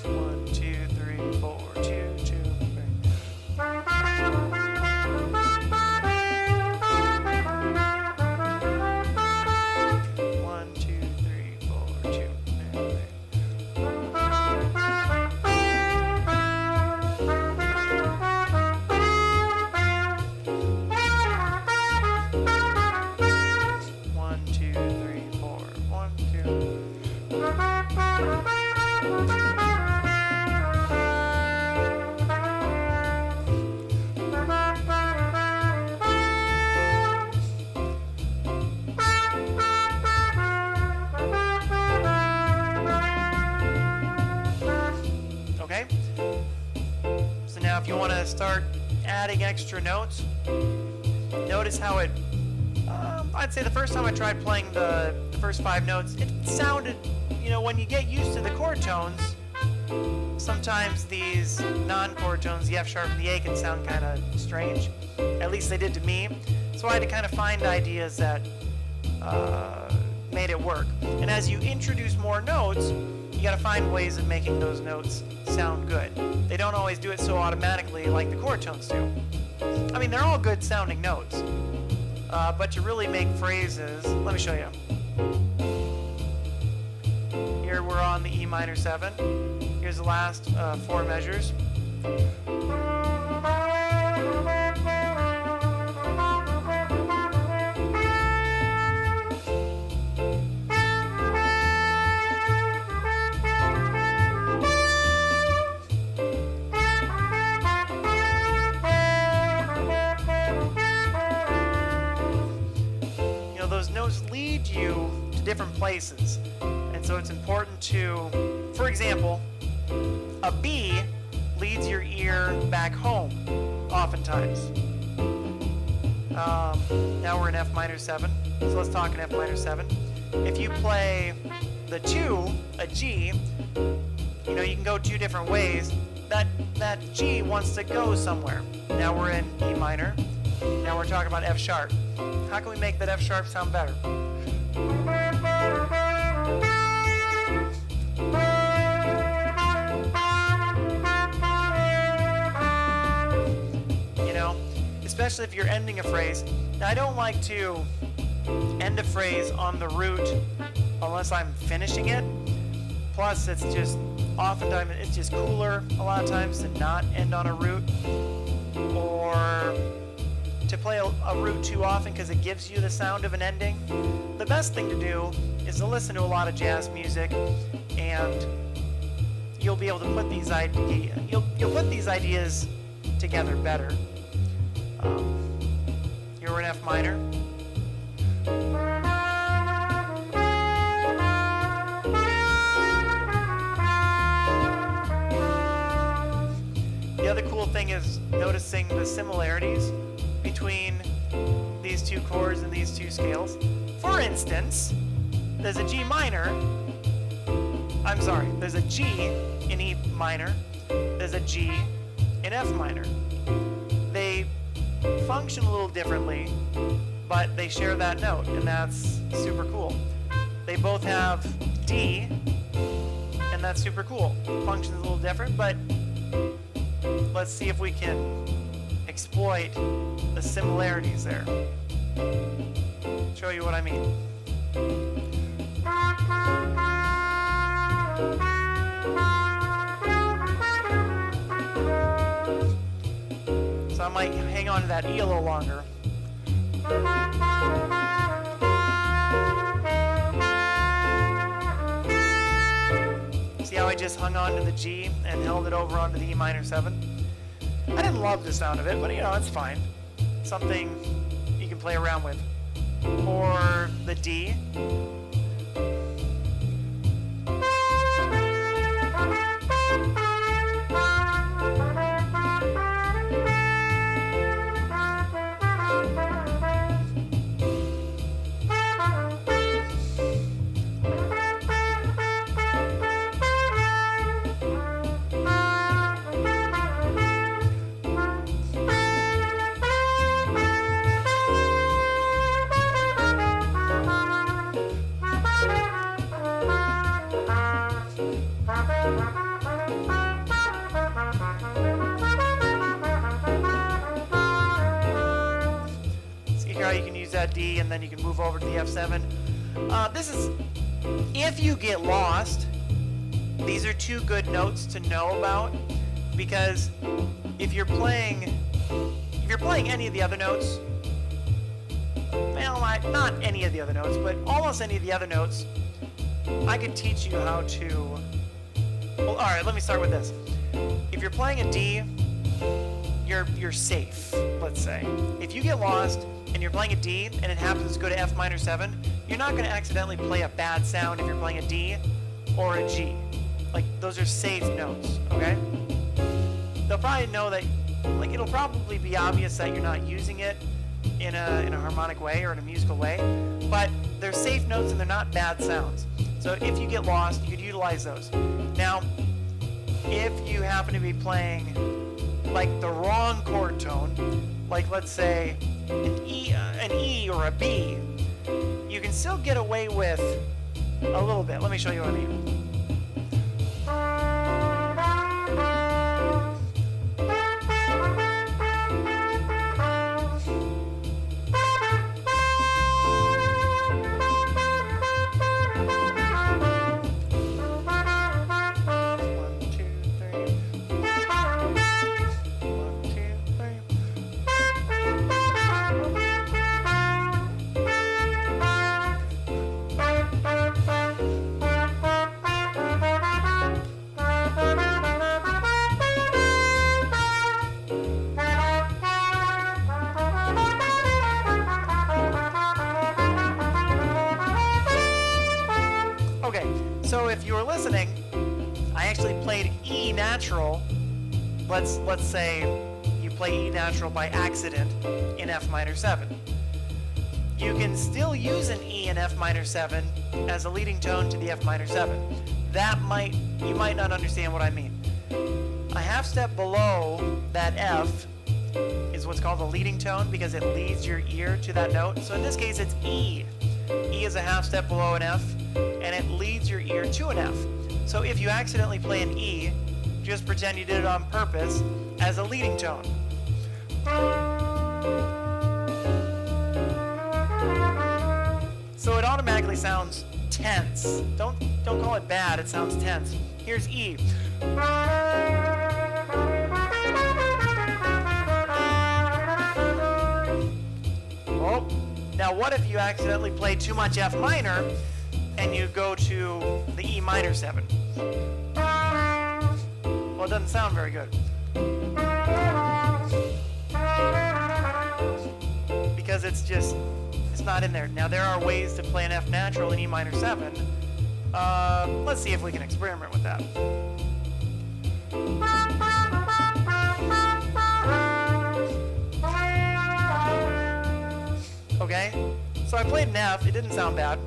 1, 2, 3, 4, 2, 2, 3. 1, 2, 3, 4, 2, 2, 3. Okay? So now if you want to start adding extra notes, notice how it, I'd say the first time I tried playing the first 5 notes, it sounded, when you get used to the chord tones, sometimes these non-chord tones, the F sharp and the A, can sound kind of strange. At least they did to me. So I had to kind of find ideas that made it work. And as you introduce more notes, you got to find ways of making those notes sound good. They don't always do it so automatically like the chord tones do. I mean, they're all good sounding notes. But to really make phrases, let me show you. Here we're on the E minor 7. Here's the last 4 measures. Those notes lead you to different places. And so it's important to, for example, a B leads your ear back home, oftentimes. Now we're in F minor 7, so let's talk in F minor 7. If you play the 2, a G, you know, you can go 2 different ways. That G wants to go somewhere. Now we're in E minor. Now we're talking about F sharp. How can we make that F sharp sound better? You know, especially if you're ending a phrase. Now I don't like to end a phrase on the root unless I'm finishing it. Plus, it's just oftentimes it's just cooler a lot of times to not end on a root, or to play a root too often because it gives you the sound of an ending. The best thing to do is to listen to a lot of jazz music, and you'll be able to put these you'll put these ideas together better. Here we're in F minor. The other cool thing is noticing the similarities between these 2 chords and these 2 scales. For instance, there's a G minor. There's a G in E minor. There's a G in F minor. They function a little differently, but they share that note, and that's super cool. They both have D, and that's super cool. Functions a little different, but let's see if we can exploit the similarities there. Show you what I mean. So I might hang on to that E a little longer. See how I just hung on to the G and held it over onto the E minor 7? I didn't love the sound of it, but you know, it's fine. Something you can play around with. Or the D. You can use that D and then you can move over to the F7. This is, if you get lost, these are 2 good notes to know about, because if you're playing any of the other notes, well, not any of the other notes, but almost any of the other notes, I could teach you how to. Well, all right, let me start with this. If you're playing a D, you're safe, let's say. If you get lost and you're playing a D and it happens to go to F minor 7, you're not going to accidentally play a bad sound if you're playing a D or a G. Like, those are safe notes, okay? They'll probably know that, like, it'll probably be obvious that you're not using it in a harmonic way or in a musical way, but they're safe notes and they're not bad sounds. So if you get lost, you could utilize those. Now, if you happen to be playing like the wrong chord tone, like let's say an E or a B, you can still get away with a little bit. Let me show you what I mean. So if you were listening, I actually played E natural let's say you play E natural by accident in F minor 7. You can still use an E in F minor 7 as a leading tone to the F minor 7. You might not understand what I mean. A half step below that F is what's called a leading tone because it leads your ear to that note. So in this case, it's E. E is a half step below an F, and it leads your ear to an F. So if you accidentally play an E, just pretend you did it on purpose as a leading tone. So it automatically sounds tense. Don't call it bad, it sounds tense. Here's E. Oh, now what if you accidentally play too much F minor and you go to the E minor 7? Well, it doesn't sound very good. Because it's not in there. Now there are ways to play an F natural in E minor 7. Let's see if we can experiment with that. Okay, so I played an F, it didn't sound bad.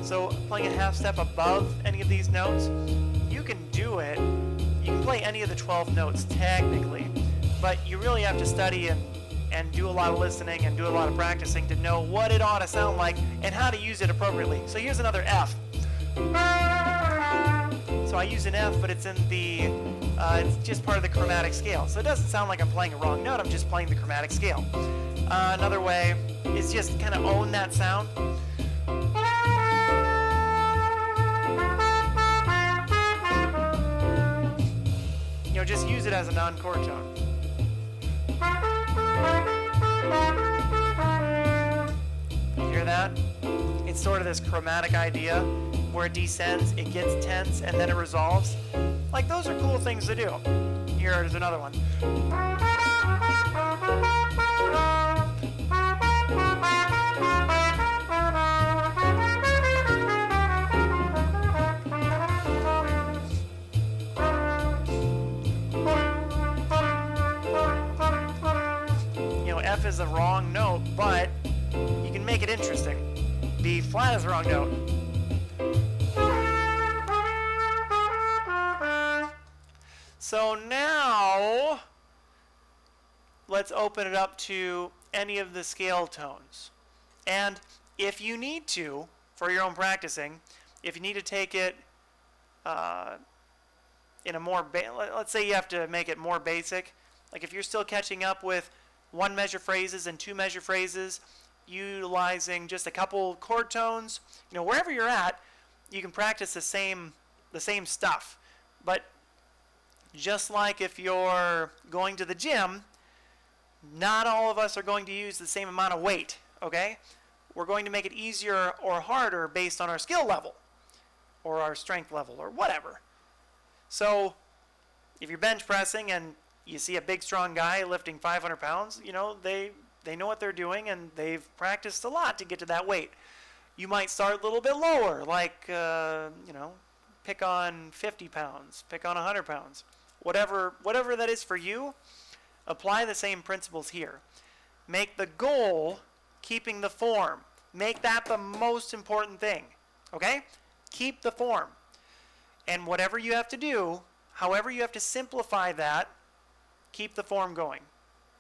So playing a half step above any of these notes, you can do it. You can play any of the 12 notes technically, but you really have to study and do a lot of listening and do a lot of practicing to know what it ought to sound like and how to use it appropriately. So here's another F. So I use an F, but it's in the, it's just part of the chromatic scale. So it doesn't sound like I'm playing a wrong note, I'm just playing the chromatic scale. Another way is just kind of own that sound. You know, just use it as a non-chord tone. You hear that? It's sort of this chromatic idea where it descends, it gets tense, and then it resolves. Like, those are cool things to do. Here's another one. F is a wrong note, but you can make it interesting. B flat is a wrong note. So now, let's open it up to any of the scale tones. And if you need to, for your own practicing, if you need to take it in a more, let's say you have to make it more basic, like if you're still catching up with one measure phrases and two measure phrases, utilizing just a couple chord tones, you know, wherever you're at, you can practice the same stuff. But just like if you're going to the gym, not all of us are going to use the same amount of weight, okay? We're going to make it easier or harder based on our skill level or our strength level or whatever. So if you're bench pressing and you see a big, strong guy lifting 500 pounds, you know, they know what they're doing and they've practiced a lot to get to that weight. You might start a little bit lower, like, you know, pick on 50 pounds, pick on 100 pounds. Whatever that is for you, apply the same principles here. Make the goal keeping the form. Make that the most important thing, okay? Keep the form. And whatever you have to do, however you have to simplify that, keep the form going.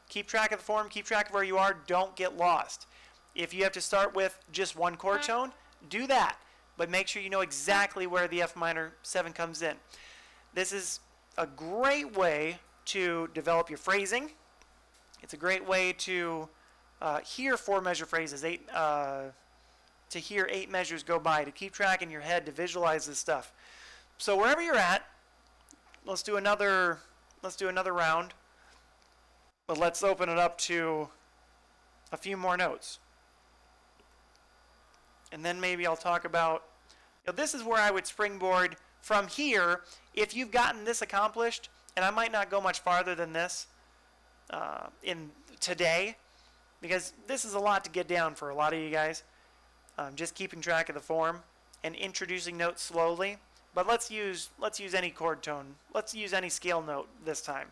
Keep track of the form, keep track of where you are, don't get lost. If you have to start with just one chord tone, do that. But make sure you know exactly where the F minor 7 comes in. This is a great way to develop your phrasing. It's a great way to hear 4-measure phrases, to hear 8 measures go by, to keep track in your head, to visualize this stuff. So wherever you're at, let's do another round. But let's open it up to a few more notes. And then maybe I'll talk about, you know, this is where I would springboard from here. If you've gotten this accomplished, and I might not go much farther than this, in today, because this is a lot to get down for a lot of you guys. Just keeping track of the form and introducing notes slowly. But let's use any chord tone. Let's use any scale note this time.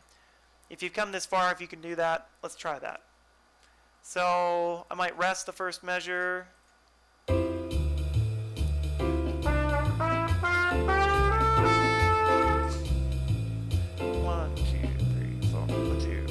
If you've come this far, if you can do that, let's try that. So I might rest the first measure. 1, 2, 3, 4, 2.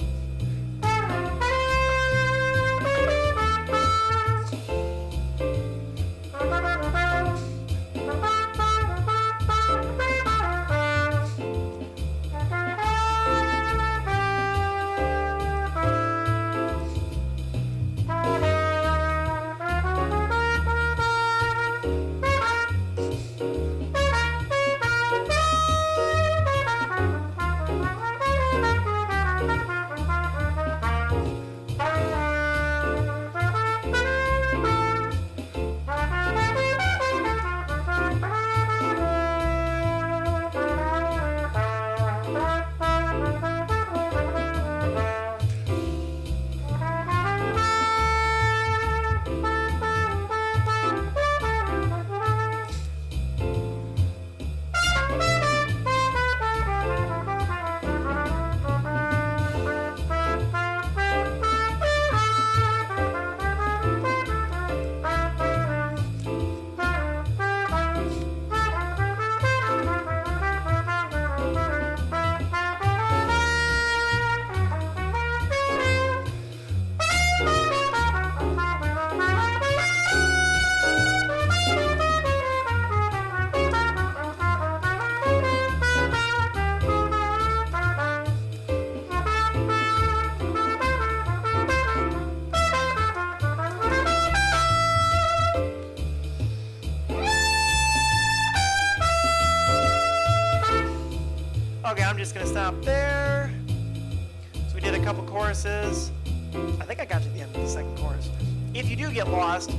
Okay, I'm just going to stop there. So we did a couple choruses. I think I got to the end of the second chorus. If you do get lost,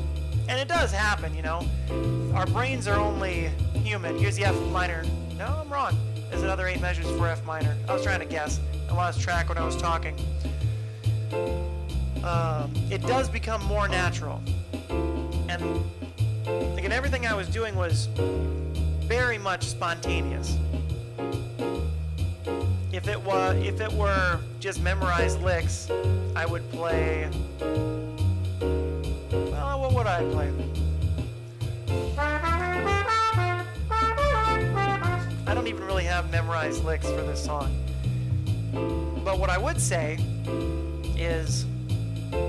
and it does happen, you know, our brains are only human. Here's the F minor. No, I'm wrong. There's another 8 measures for F minor. I was trying to guess. I lost track when I was talking. It does become more natural. And again, everything I was doing was very much spontaneous. If it were just memorized licks, I would play. Well, what would I play? I don't even really have memorized licks for this song. But what I would say is,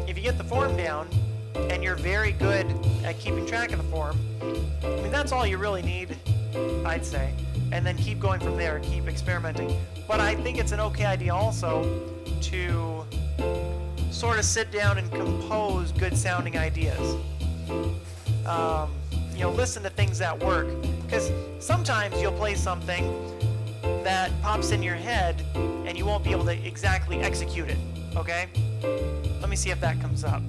if you get the form down and you're very good at keeping track of the form, I mean, that's all you really need, I'd say. And then keep going from there, keep experimenting. But I think it's an okay idea also to sort of sit down and compose good sounding ideas. You know, listen to things that work. Because sometimes you'll play something that pops in your head and you won't be able to exactly execute it. Okay? Let me see if that comes up.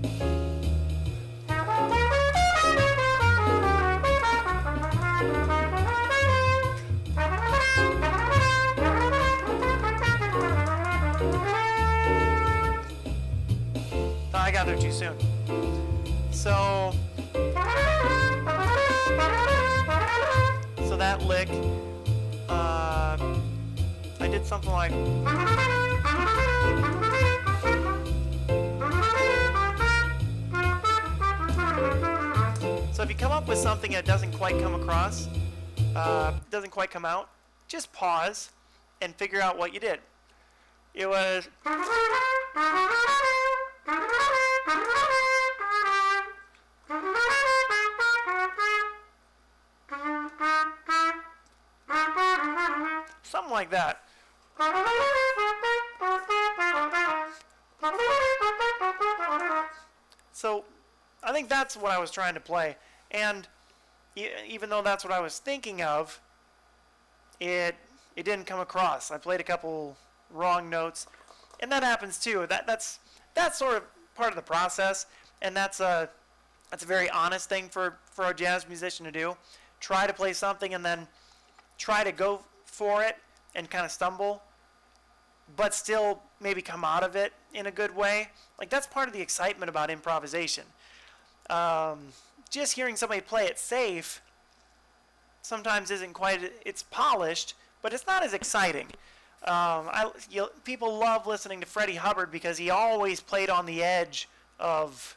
I got there too soon. So that lick, I did something like. So if you come up with something that doesn't quite come across, doesn't quite come out, just pause and figure out what you did. It was. Something like that. So I think that's what I was trying to play. And even though that's what I was thinking of, it didn't come across. I played a couple wrong notes. And that happens too. That's sort of part of the process. And that's a very honest thing for a jazz musician to do. Try to play something and then try to go for it and kind of stumble. but still maybe come out of it in a good way. Like, that's part of the excitement about improvisation. Just hearing somebody play it safe sometimes isn't quite, it's polished, but it's not as exciting. People love listening to Freddie Hubbard because he always played on the edge of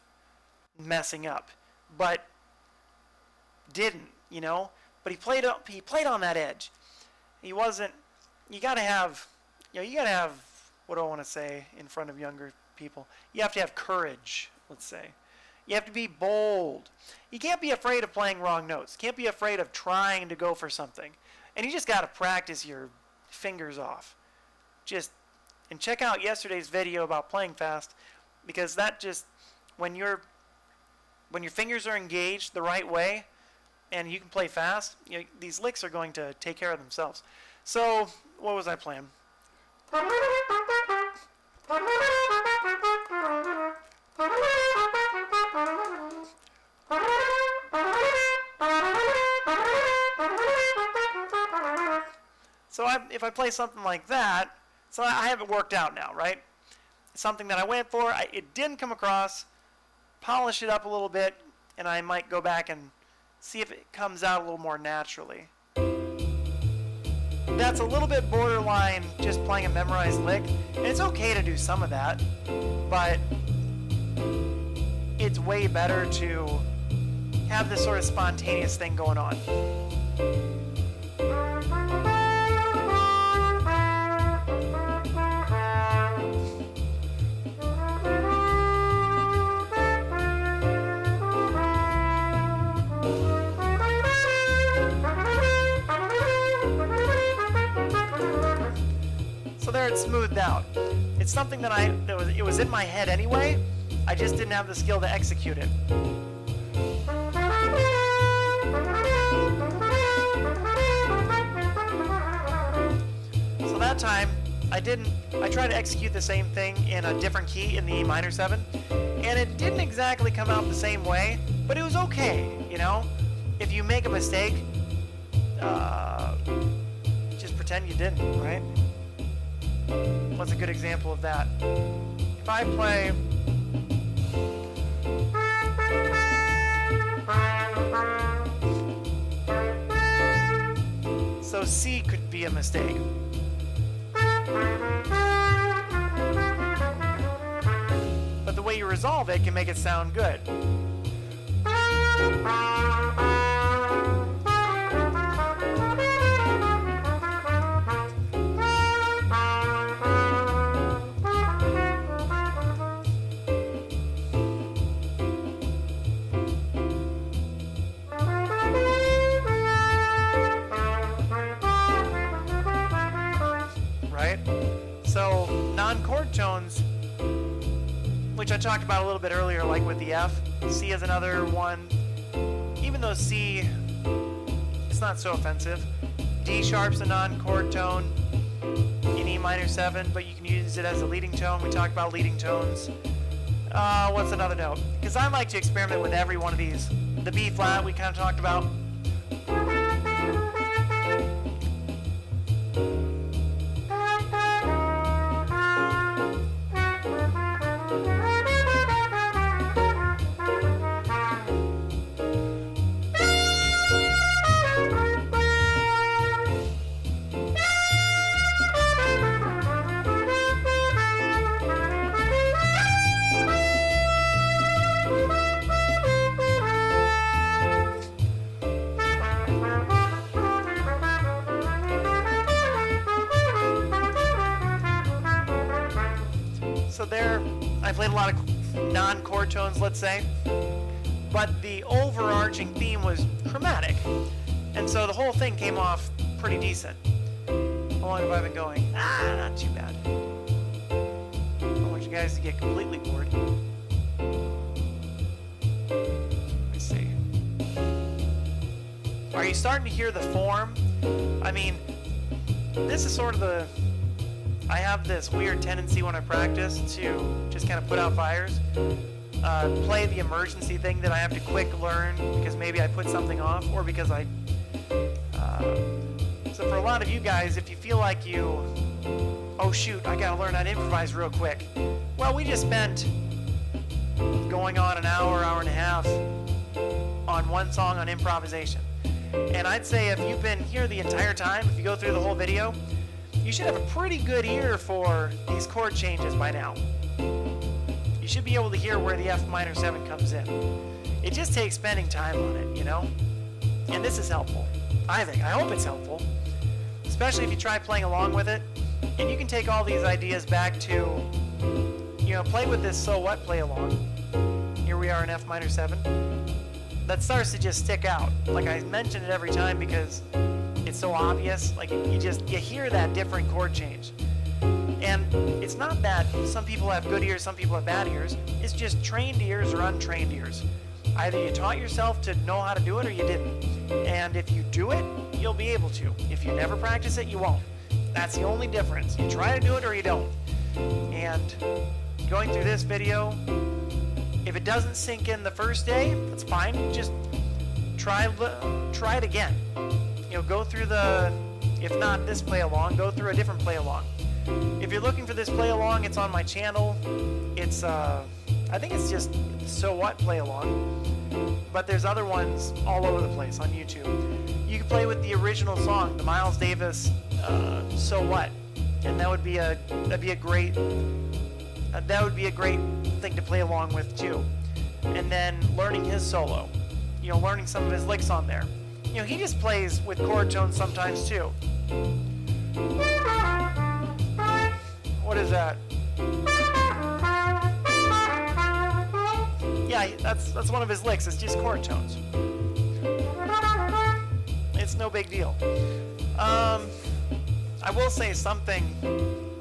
messing up, but didn't, but he played on that edge. He wasn't, you gotta have, what do I want to say in front of younger people? You have to have courage, let's say. You have to be bold. You can't be afraid of playing wrong notes. You can't be afraid of trying to go for something. And you just got to practice your fingers off. And check out yesterday's video about playing fast, because that just, when your fingers are engaged the right way and you can play fast, these licks are going to take care of themselves. So, what was I playing? So if I play something like that, so I have it worked out now, right? It's something that I went for, it didn't come across, polish it up a little bit, and I might go back and see if it comes out a little more naturally. That's a little bit borderline just playing a memorized lick, and it's okay to do some of that, but it's way better to have this sort of spontaneous thing going on. So there it's smoothed out. It's something that it was in my head anyway. I just didn't have the skill to execute it. So that time, I tried to execute the same thing in a different key in the E minor 7, and it didn't exactly come out the same way, but it was okay, If you make a mistake, just pretend you didn't, right? What's a good example of that? If I play... So C could be a mistake. But the way you resolve it can make it sound good. So non-chord tones, which I talked about a little bit earlier, like with the F, C is another one. Even though C, it's not so offensive. D sharp's a non-chord tone in E minor 7, but you can use it as a leading tone. We talked about leading tones. What's another note? Because I like to experiment with every one of these. The B flat we kind of talked about. So there, I played a lot of non-chord tones, let's say, but the overarching theme was chromatic, and so the whole thing came off pretty decent. How long have I been going? Not too bad. I don't want you guys to get completely bored. Let me see. Are you starting to hear the form? I mean, this is sort of I have this weird tendency when I practice to just kind of put out fires, play the emergency thing that I have to quick learn because maybe I put something off, or because so for a lot of you guys, if you feel like you oh shoot, I gotta learn how to improvise real quick. Well, we just spent going on an hour, hour and a half on one song on improvisation. And I'd say if you've been here the entire time, if you go through the whole video, you should have a pretty good ear for these chord changes by now. You should be able to hear where the F minor 7 comes in. It just takes spending time on it, you know? And this is helpful, I think. I hope it's helpful, especially if you try playing along with it. And you can take all these ideas back to, you know, play with this so what play along. Here we are in F minor 7. That starts to just stick out. Like I mention it every time because it's so obvious. Like you hear that different chord change. And it's not that some people have good ears, some people have bad ears. It's just trained ears or untrained ears. Either you taught yourself to know how to do it or you didn't. And if you do it, you'll be able to. If you never practice it, you won't. That's the only difference. You try to do it or you don't. And going through this video, if it doesn't sink in the first day, that's fine. Just try it again. You know, go through if not this play along, go through a different play along. If you're looking for this play along, it's on my channel. It's I think it's just So What play along. But there's other ones all over the place on YouTube. You can play with the original song, the Miles Davis So What, and that would be a great thing to play along with too. And then learning his solo, you know, learning some of his licks on there. You know, he just plays with chord tones sometimes too. What is that? Yeah, that's one of his licks. It's just chord tones. It's no big deal. I will say something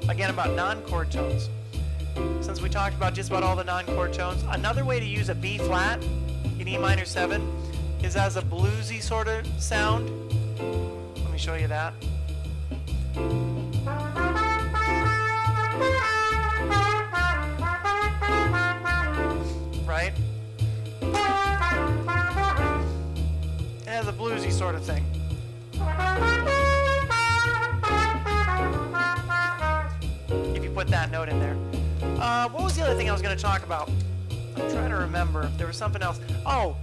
again about non-chord tones. Since we talked about just about all the non-chord tones, another way to use a B flat in E minor 7 is as a bluesy sort of sound. Let me show you that. Right? It has a bluesy sort of thing. If you put that note in there. What was the other thing I was going to talk about? I'm trying to remember. There was something else. Oh,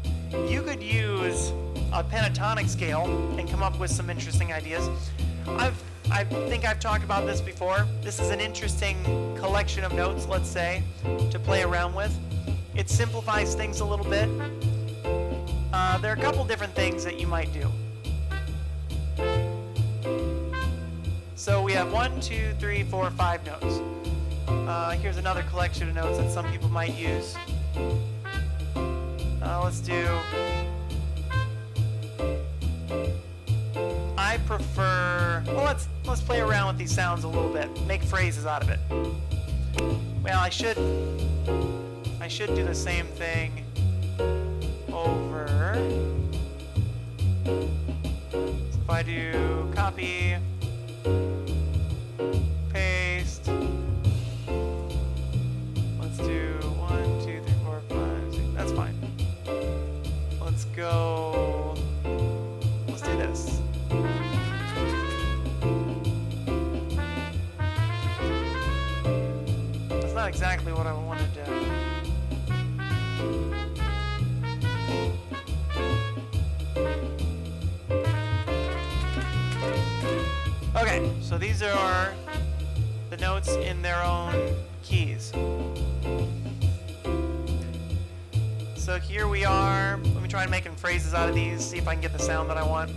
you could use a pentatonic scale and come up with some interesting ideas. I think I've talked about this before. This is an interesting collection of notes, let's say, to play around with. It simplifies things a little bit. There are a couple different things that you might do. So we have 1, 2, 3, 4, 5 notes. Here's another collection of notes that some people might use. Let's do... I prefer... Well, let's play around with these sounds a little bit. Make phrases out of it. Well, I should do the same thing over. So if I do copy, paste, let's do 1, 2, 3, 4, 5, 6. That's fine. Let's go. Let's do this. That's not exactly what I wanted to do. Okay, so these are the notes in their own keys. So here we are. Let me try and make phrases out of these, see if I can get the sound that I want.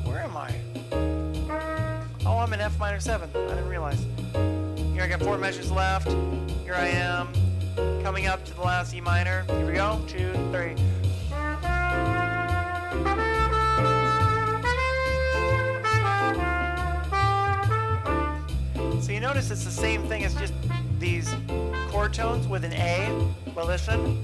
Where am I? Oh, I'm in F minor 7. I didn't realize. Here I got 4 measures left. Here I am, coming up to the last E minor. Here we go. 2, 3. So you notice it's the same thing as just these chord tones with an A. Well, listen.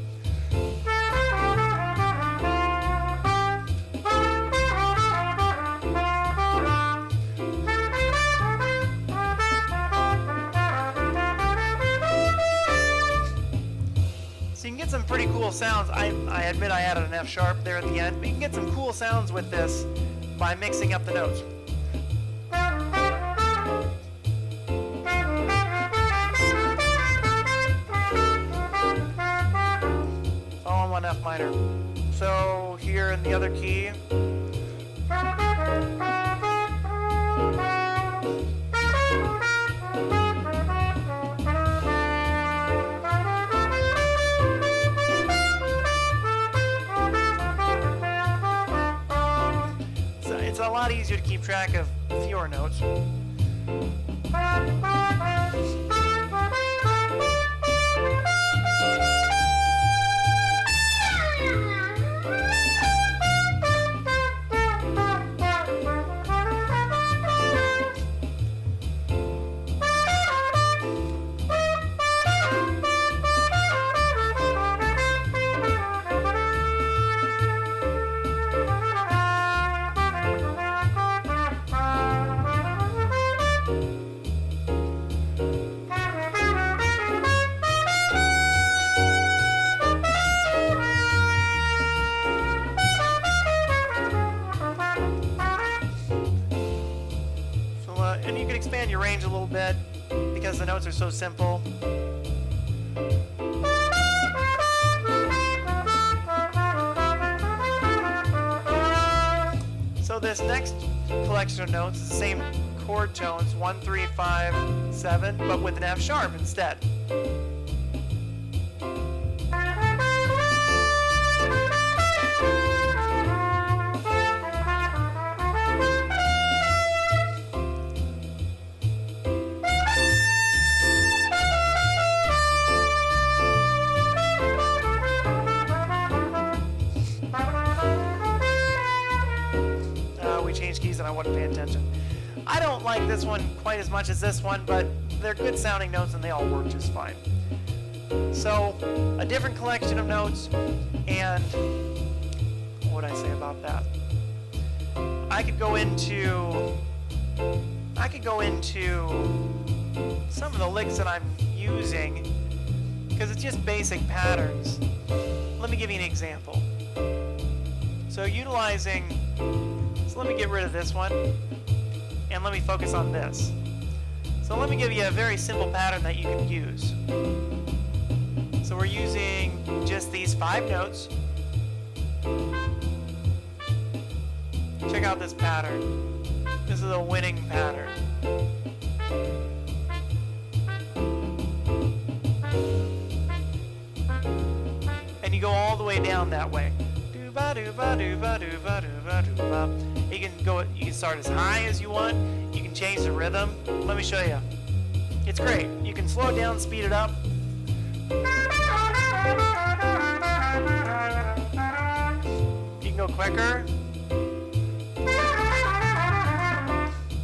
So you can get some pretty cool sounds. I admit I added an F sharp there at the end, but you can get some cool sounds with this by mixing up the notes. All on one F minor. So here in the other key, it's a lot easier to keep track of fewer notes. And you can expand your range a little bit because the notes are so simple. So this next collection of notes is the same chord tones, 1, 3, 5, 7, but with an F sharp instead. Change keys and I wasn't paying attention. I don't like this one quite as much as this one, but they're good sounding notes and they all work just fine. So a different collection of notes, and what would I say about that? I could go into some of the licks that I'm using because it's just basic patterns. Let me give you an example. So let me get rid of this one, and let me focus on this. So let me give you a very simple pattern that you can use. So we're using just these 5 notes. Check out this pattern. This is a winning pattern. And you go all the way down that way. You can start as high as you want. You can change the rhythm. Let me show you. It's great. You can slow it down, speed it up. You can go quicker.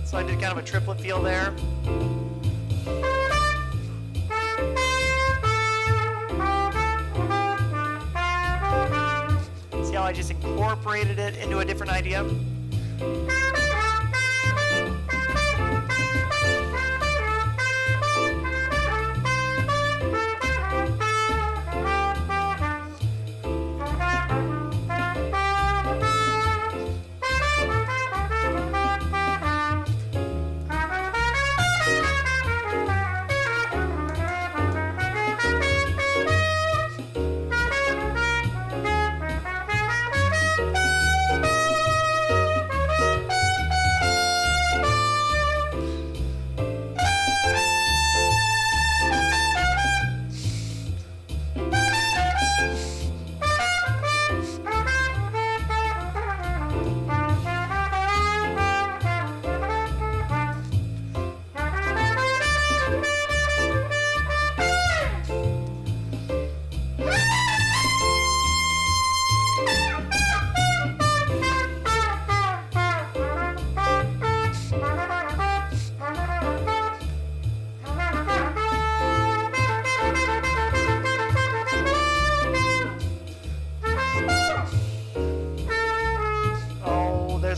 So I did kind of a triplet feel there. See how I just incorporated it into a different idea?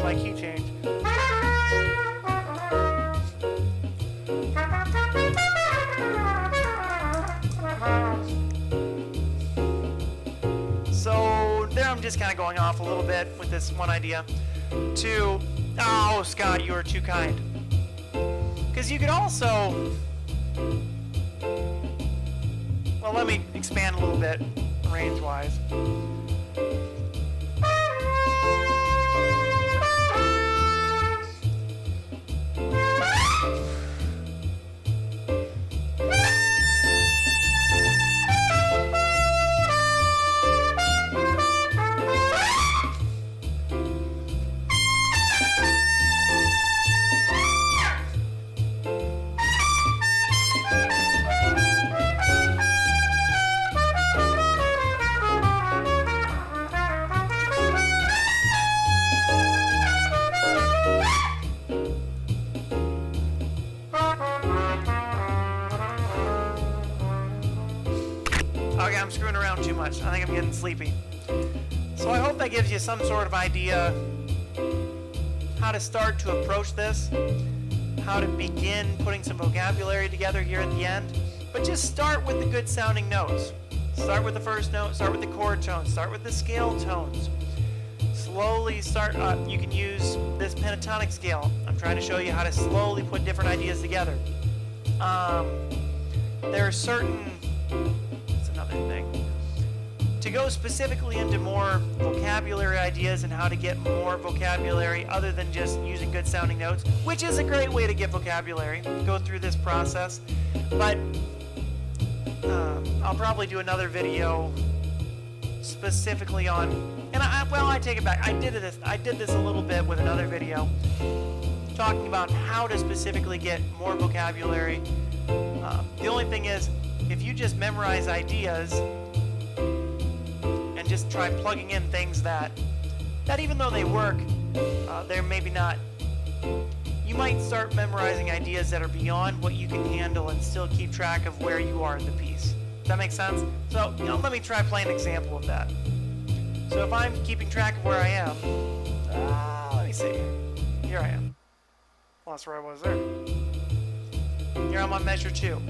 My key change. So there I'm just kind of going off a little bit with this one idea. to, oh, Scott, you are too kind. Because you could also, well, let me expand a little bit range-wise. Okay, I'm screwing around too much. I think I'm getting sleepy. So I hope that gives you some sort of idea how to start to approach this, how to begin putting some vocabulary together here at the end. But just start with the good sounding notes. Start with the first note, start with the chord tones, start with the scale tones. Slowly start, you can use this pentatonic scale. I'm trying to show you how to slowly put different ideas together. There are certain, that's another thing. To go specifically into more vocabulary ideas and how to get more vocabulary other than just using good sounding notes, which is a great way to get vocabulary, go through this process. But I'll probably do another video specifically on, and I take it back. I did this a little bit with another video talking about how to specifically get more vocabulary. The only thing is, if you just memorize ideas and just try plugging in things that even though they work, they're maybe not, you might start memorizing ideas that are beyond what you can handle and still keep track of where you are in the piece. Does that make sense? So, let me try playing an example of that. So if I'm keeping track of where I am, let me see. Here I am. Lost where I was there. Here I'm on measure 2.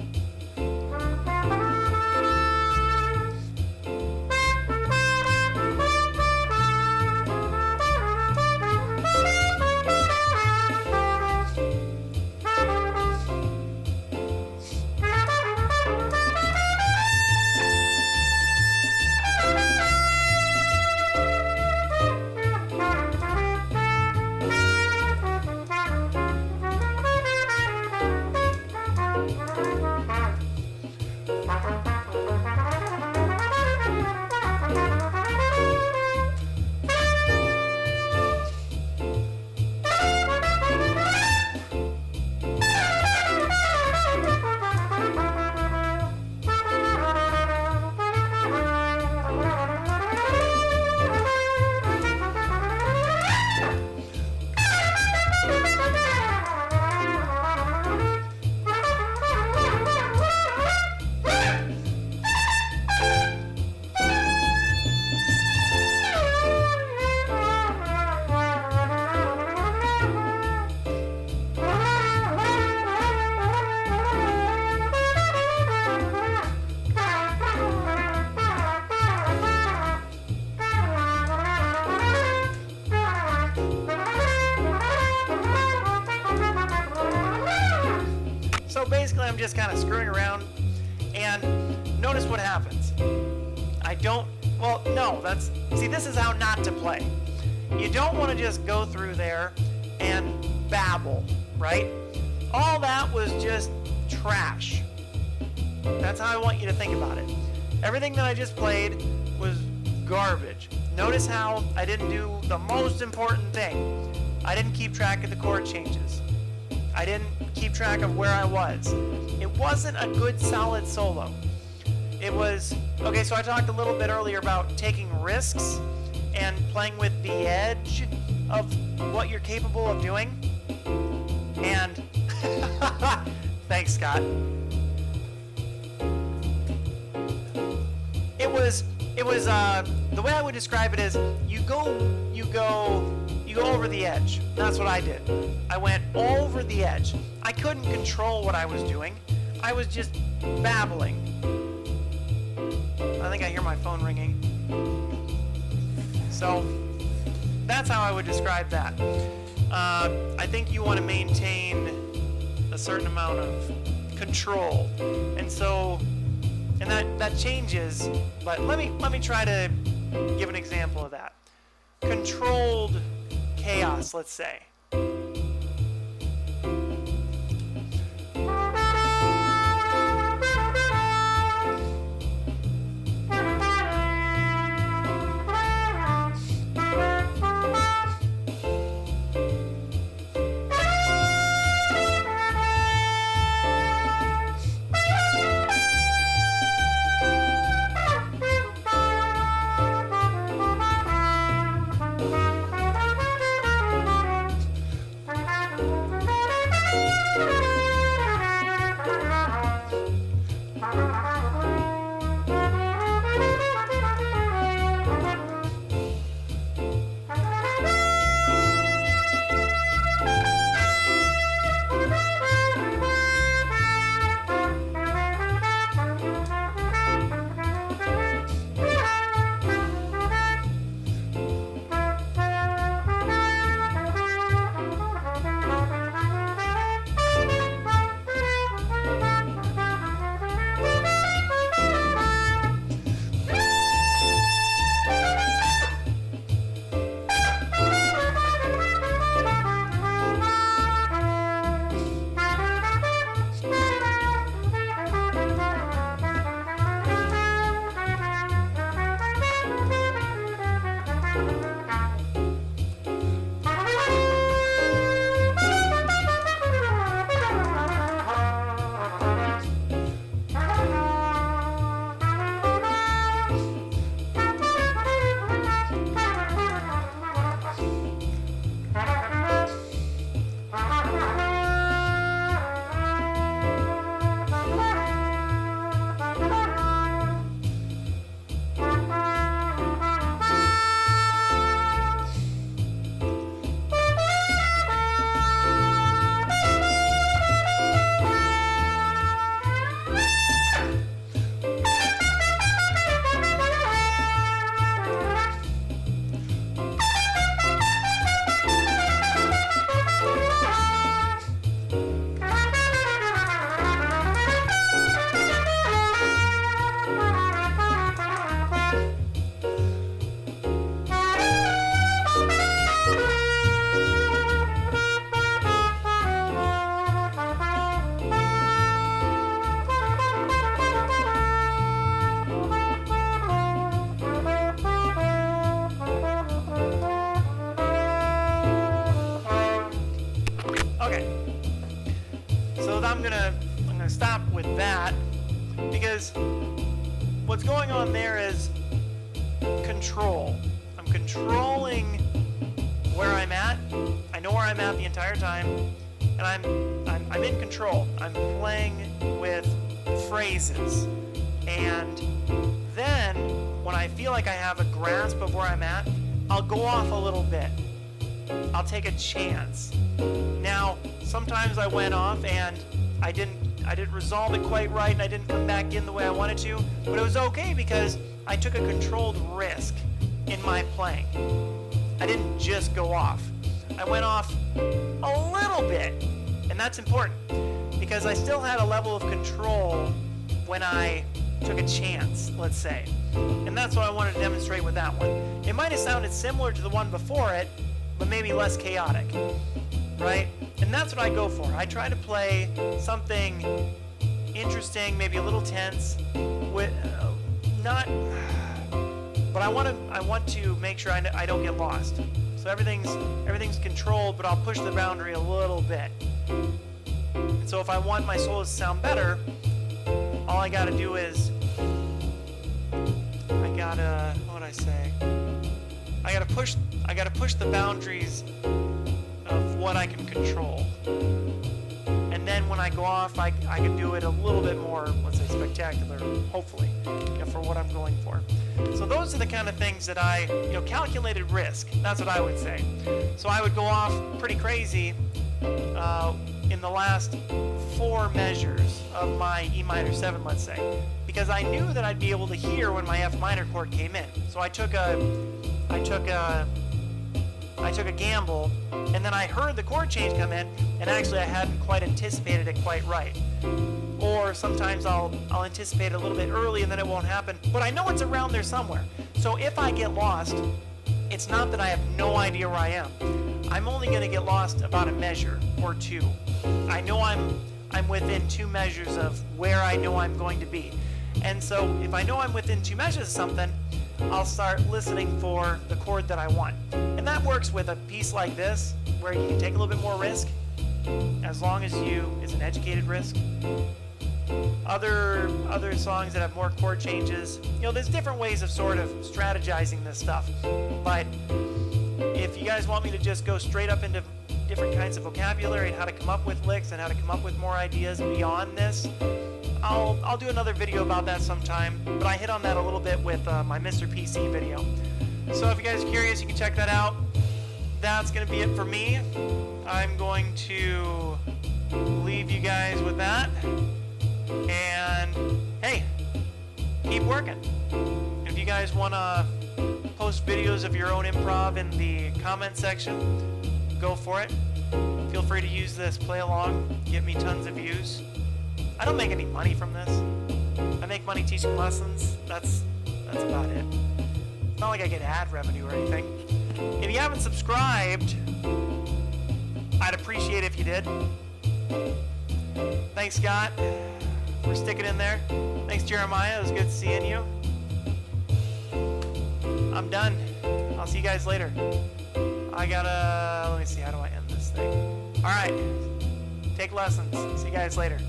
So basically I'm just kind of screwing around, and notice what happens. See, this is how not to play. You don't want to just go through there and babble, right? All that was just trash. That's how I want you to think about it. Everything that I just played was garbage. Notice how I didn't do the most important thing. I didn't keep track of the chord changes. I didn't keep track of where I was. It wasn't a good solid solo. It was, okay, so I talked a little bit earlier about taking risks and playing with the edge of what you're capable of doing. And, thanks, Scott. It was, the way I would describe it is, you go over the edge. That's what I did. I went over the edge. I couldn't control what I was doing. I was just babbling. I think I hear my phone ringing. So, that's how I would describe that. I think you want to maintain a certain amount of control, and that changes. But let me try to give an example of that. Controlled chaos, let's say. I'm gonna stop with that, because what's going on there is control. I'm controlling where I'm at. I know where I'm at the entire time, and I'm in control. I'm playing with phrases, and then when I feel like I have a grasp of where I'm at, I'll go off a little bit. I'll take a chance. Now, sometimes I went off and I didn't resolve it quite right, and I didn't come back in the way I wanted to, but it was okay because I took a controlled risk in my playing. I didn't just go off. I went off a little bit, and that's important because I still had a level of control when I took a chance, let's say. And that's what I wanted to demonstrate with that one. It might have sounded similar to the one before it, but maybe less chaotic, right? And that's what I go for. I try to play something interesting, maybe a little tense, with but I want to make sure I don't get lost. So everything's controlled, but I'll push the boundary a little bit. And so if I want my solos to sound better, all I gotta do is I gotta push the boundaries of what I can control. And then when I go off, I can do it a little bit more, let's say, spectacular, hopefully, for what I'm going for. So those are the kind of things that calculated risk, that's what I would say. So I would go off pretty crazy in the last 4 measures of my E minor 7, let's say, because I knew that I'd be able to hear when my F minor chord came in. So I took a I took a gamble, and then I heard the chord change come in, and actually I hadn't quite anticipated it quite right. Or sometimes I'll anticipate it a little bit early and then it won't happen, but I know it's around there somewhere. So if I get lost, it's not that I have no idea where I am. I'm only going to get lost about a measure or two. I know I'm within 2 measures of where I know I'm going to be. And so if I know I'm within 2 measures of something, I'll start listening for the chord that I want. And that works with a piece like this, where you can take a little bit more risk, as long as it's an educated risk. Other songs that have more chord changes, there's different ways of sort of strategizing this stuff. But if you guys want me to just go straight up into different kinds of vocabulary and how to come up with licks and how to come up with more ideas beyond this, I'll do another video about that sometime, but I hit on that a little bit with my Mr. PC video. So if you guys are curious, you can check that out. That's going to be it for me. I'm going to leave you guys with that. And hey, keep working. If you guys want to post videos of your own improv in the comment section, go for it. Feel free to use this play along, give me tons of views. I don't make any money from this. I make money teaching lessons. That's about it. It's not like I get ad revenue or anything. If you haven't subscribed, I'd appreciate it if you did. Thanks, Scott, for sticking in there. Thanks, Jeremiah. It was good seeing you. I'm done. I'll see you guys later. Let me see, how do I end this thing? All right. Take lessons. See you guys later.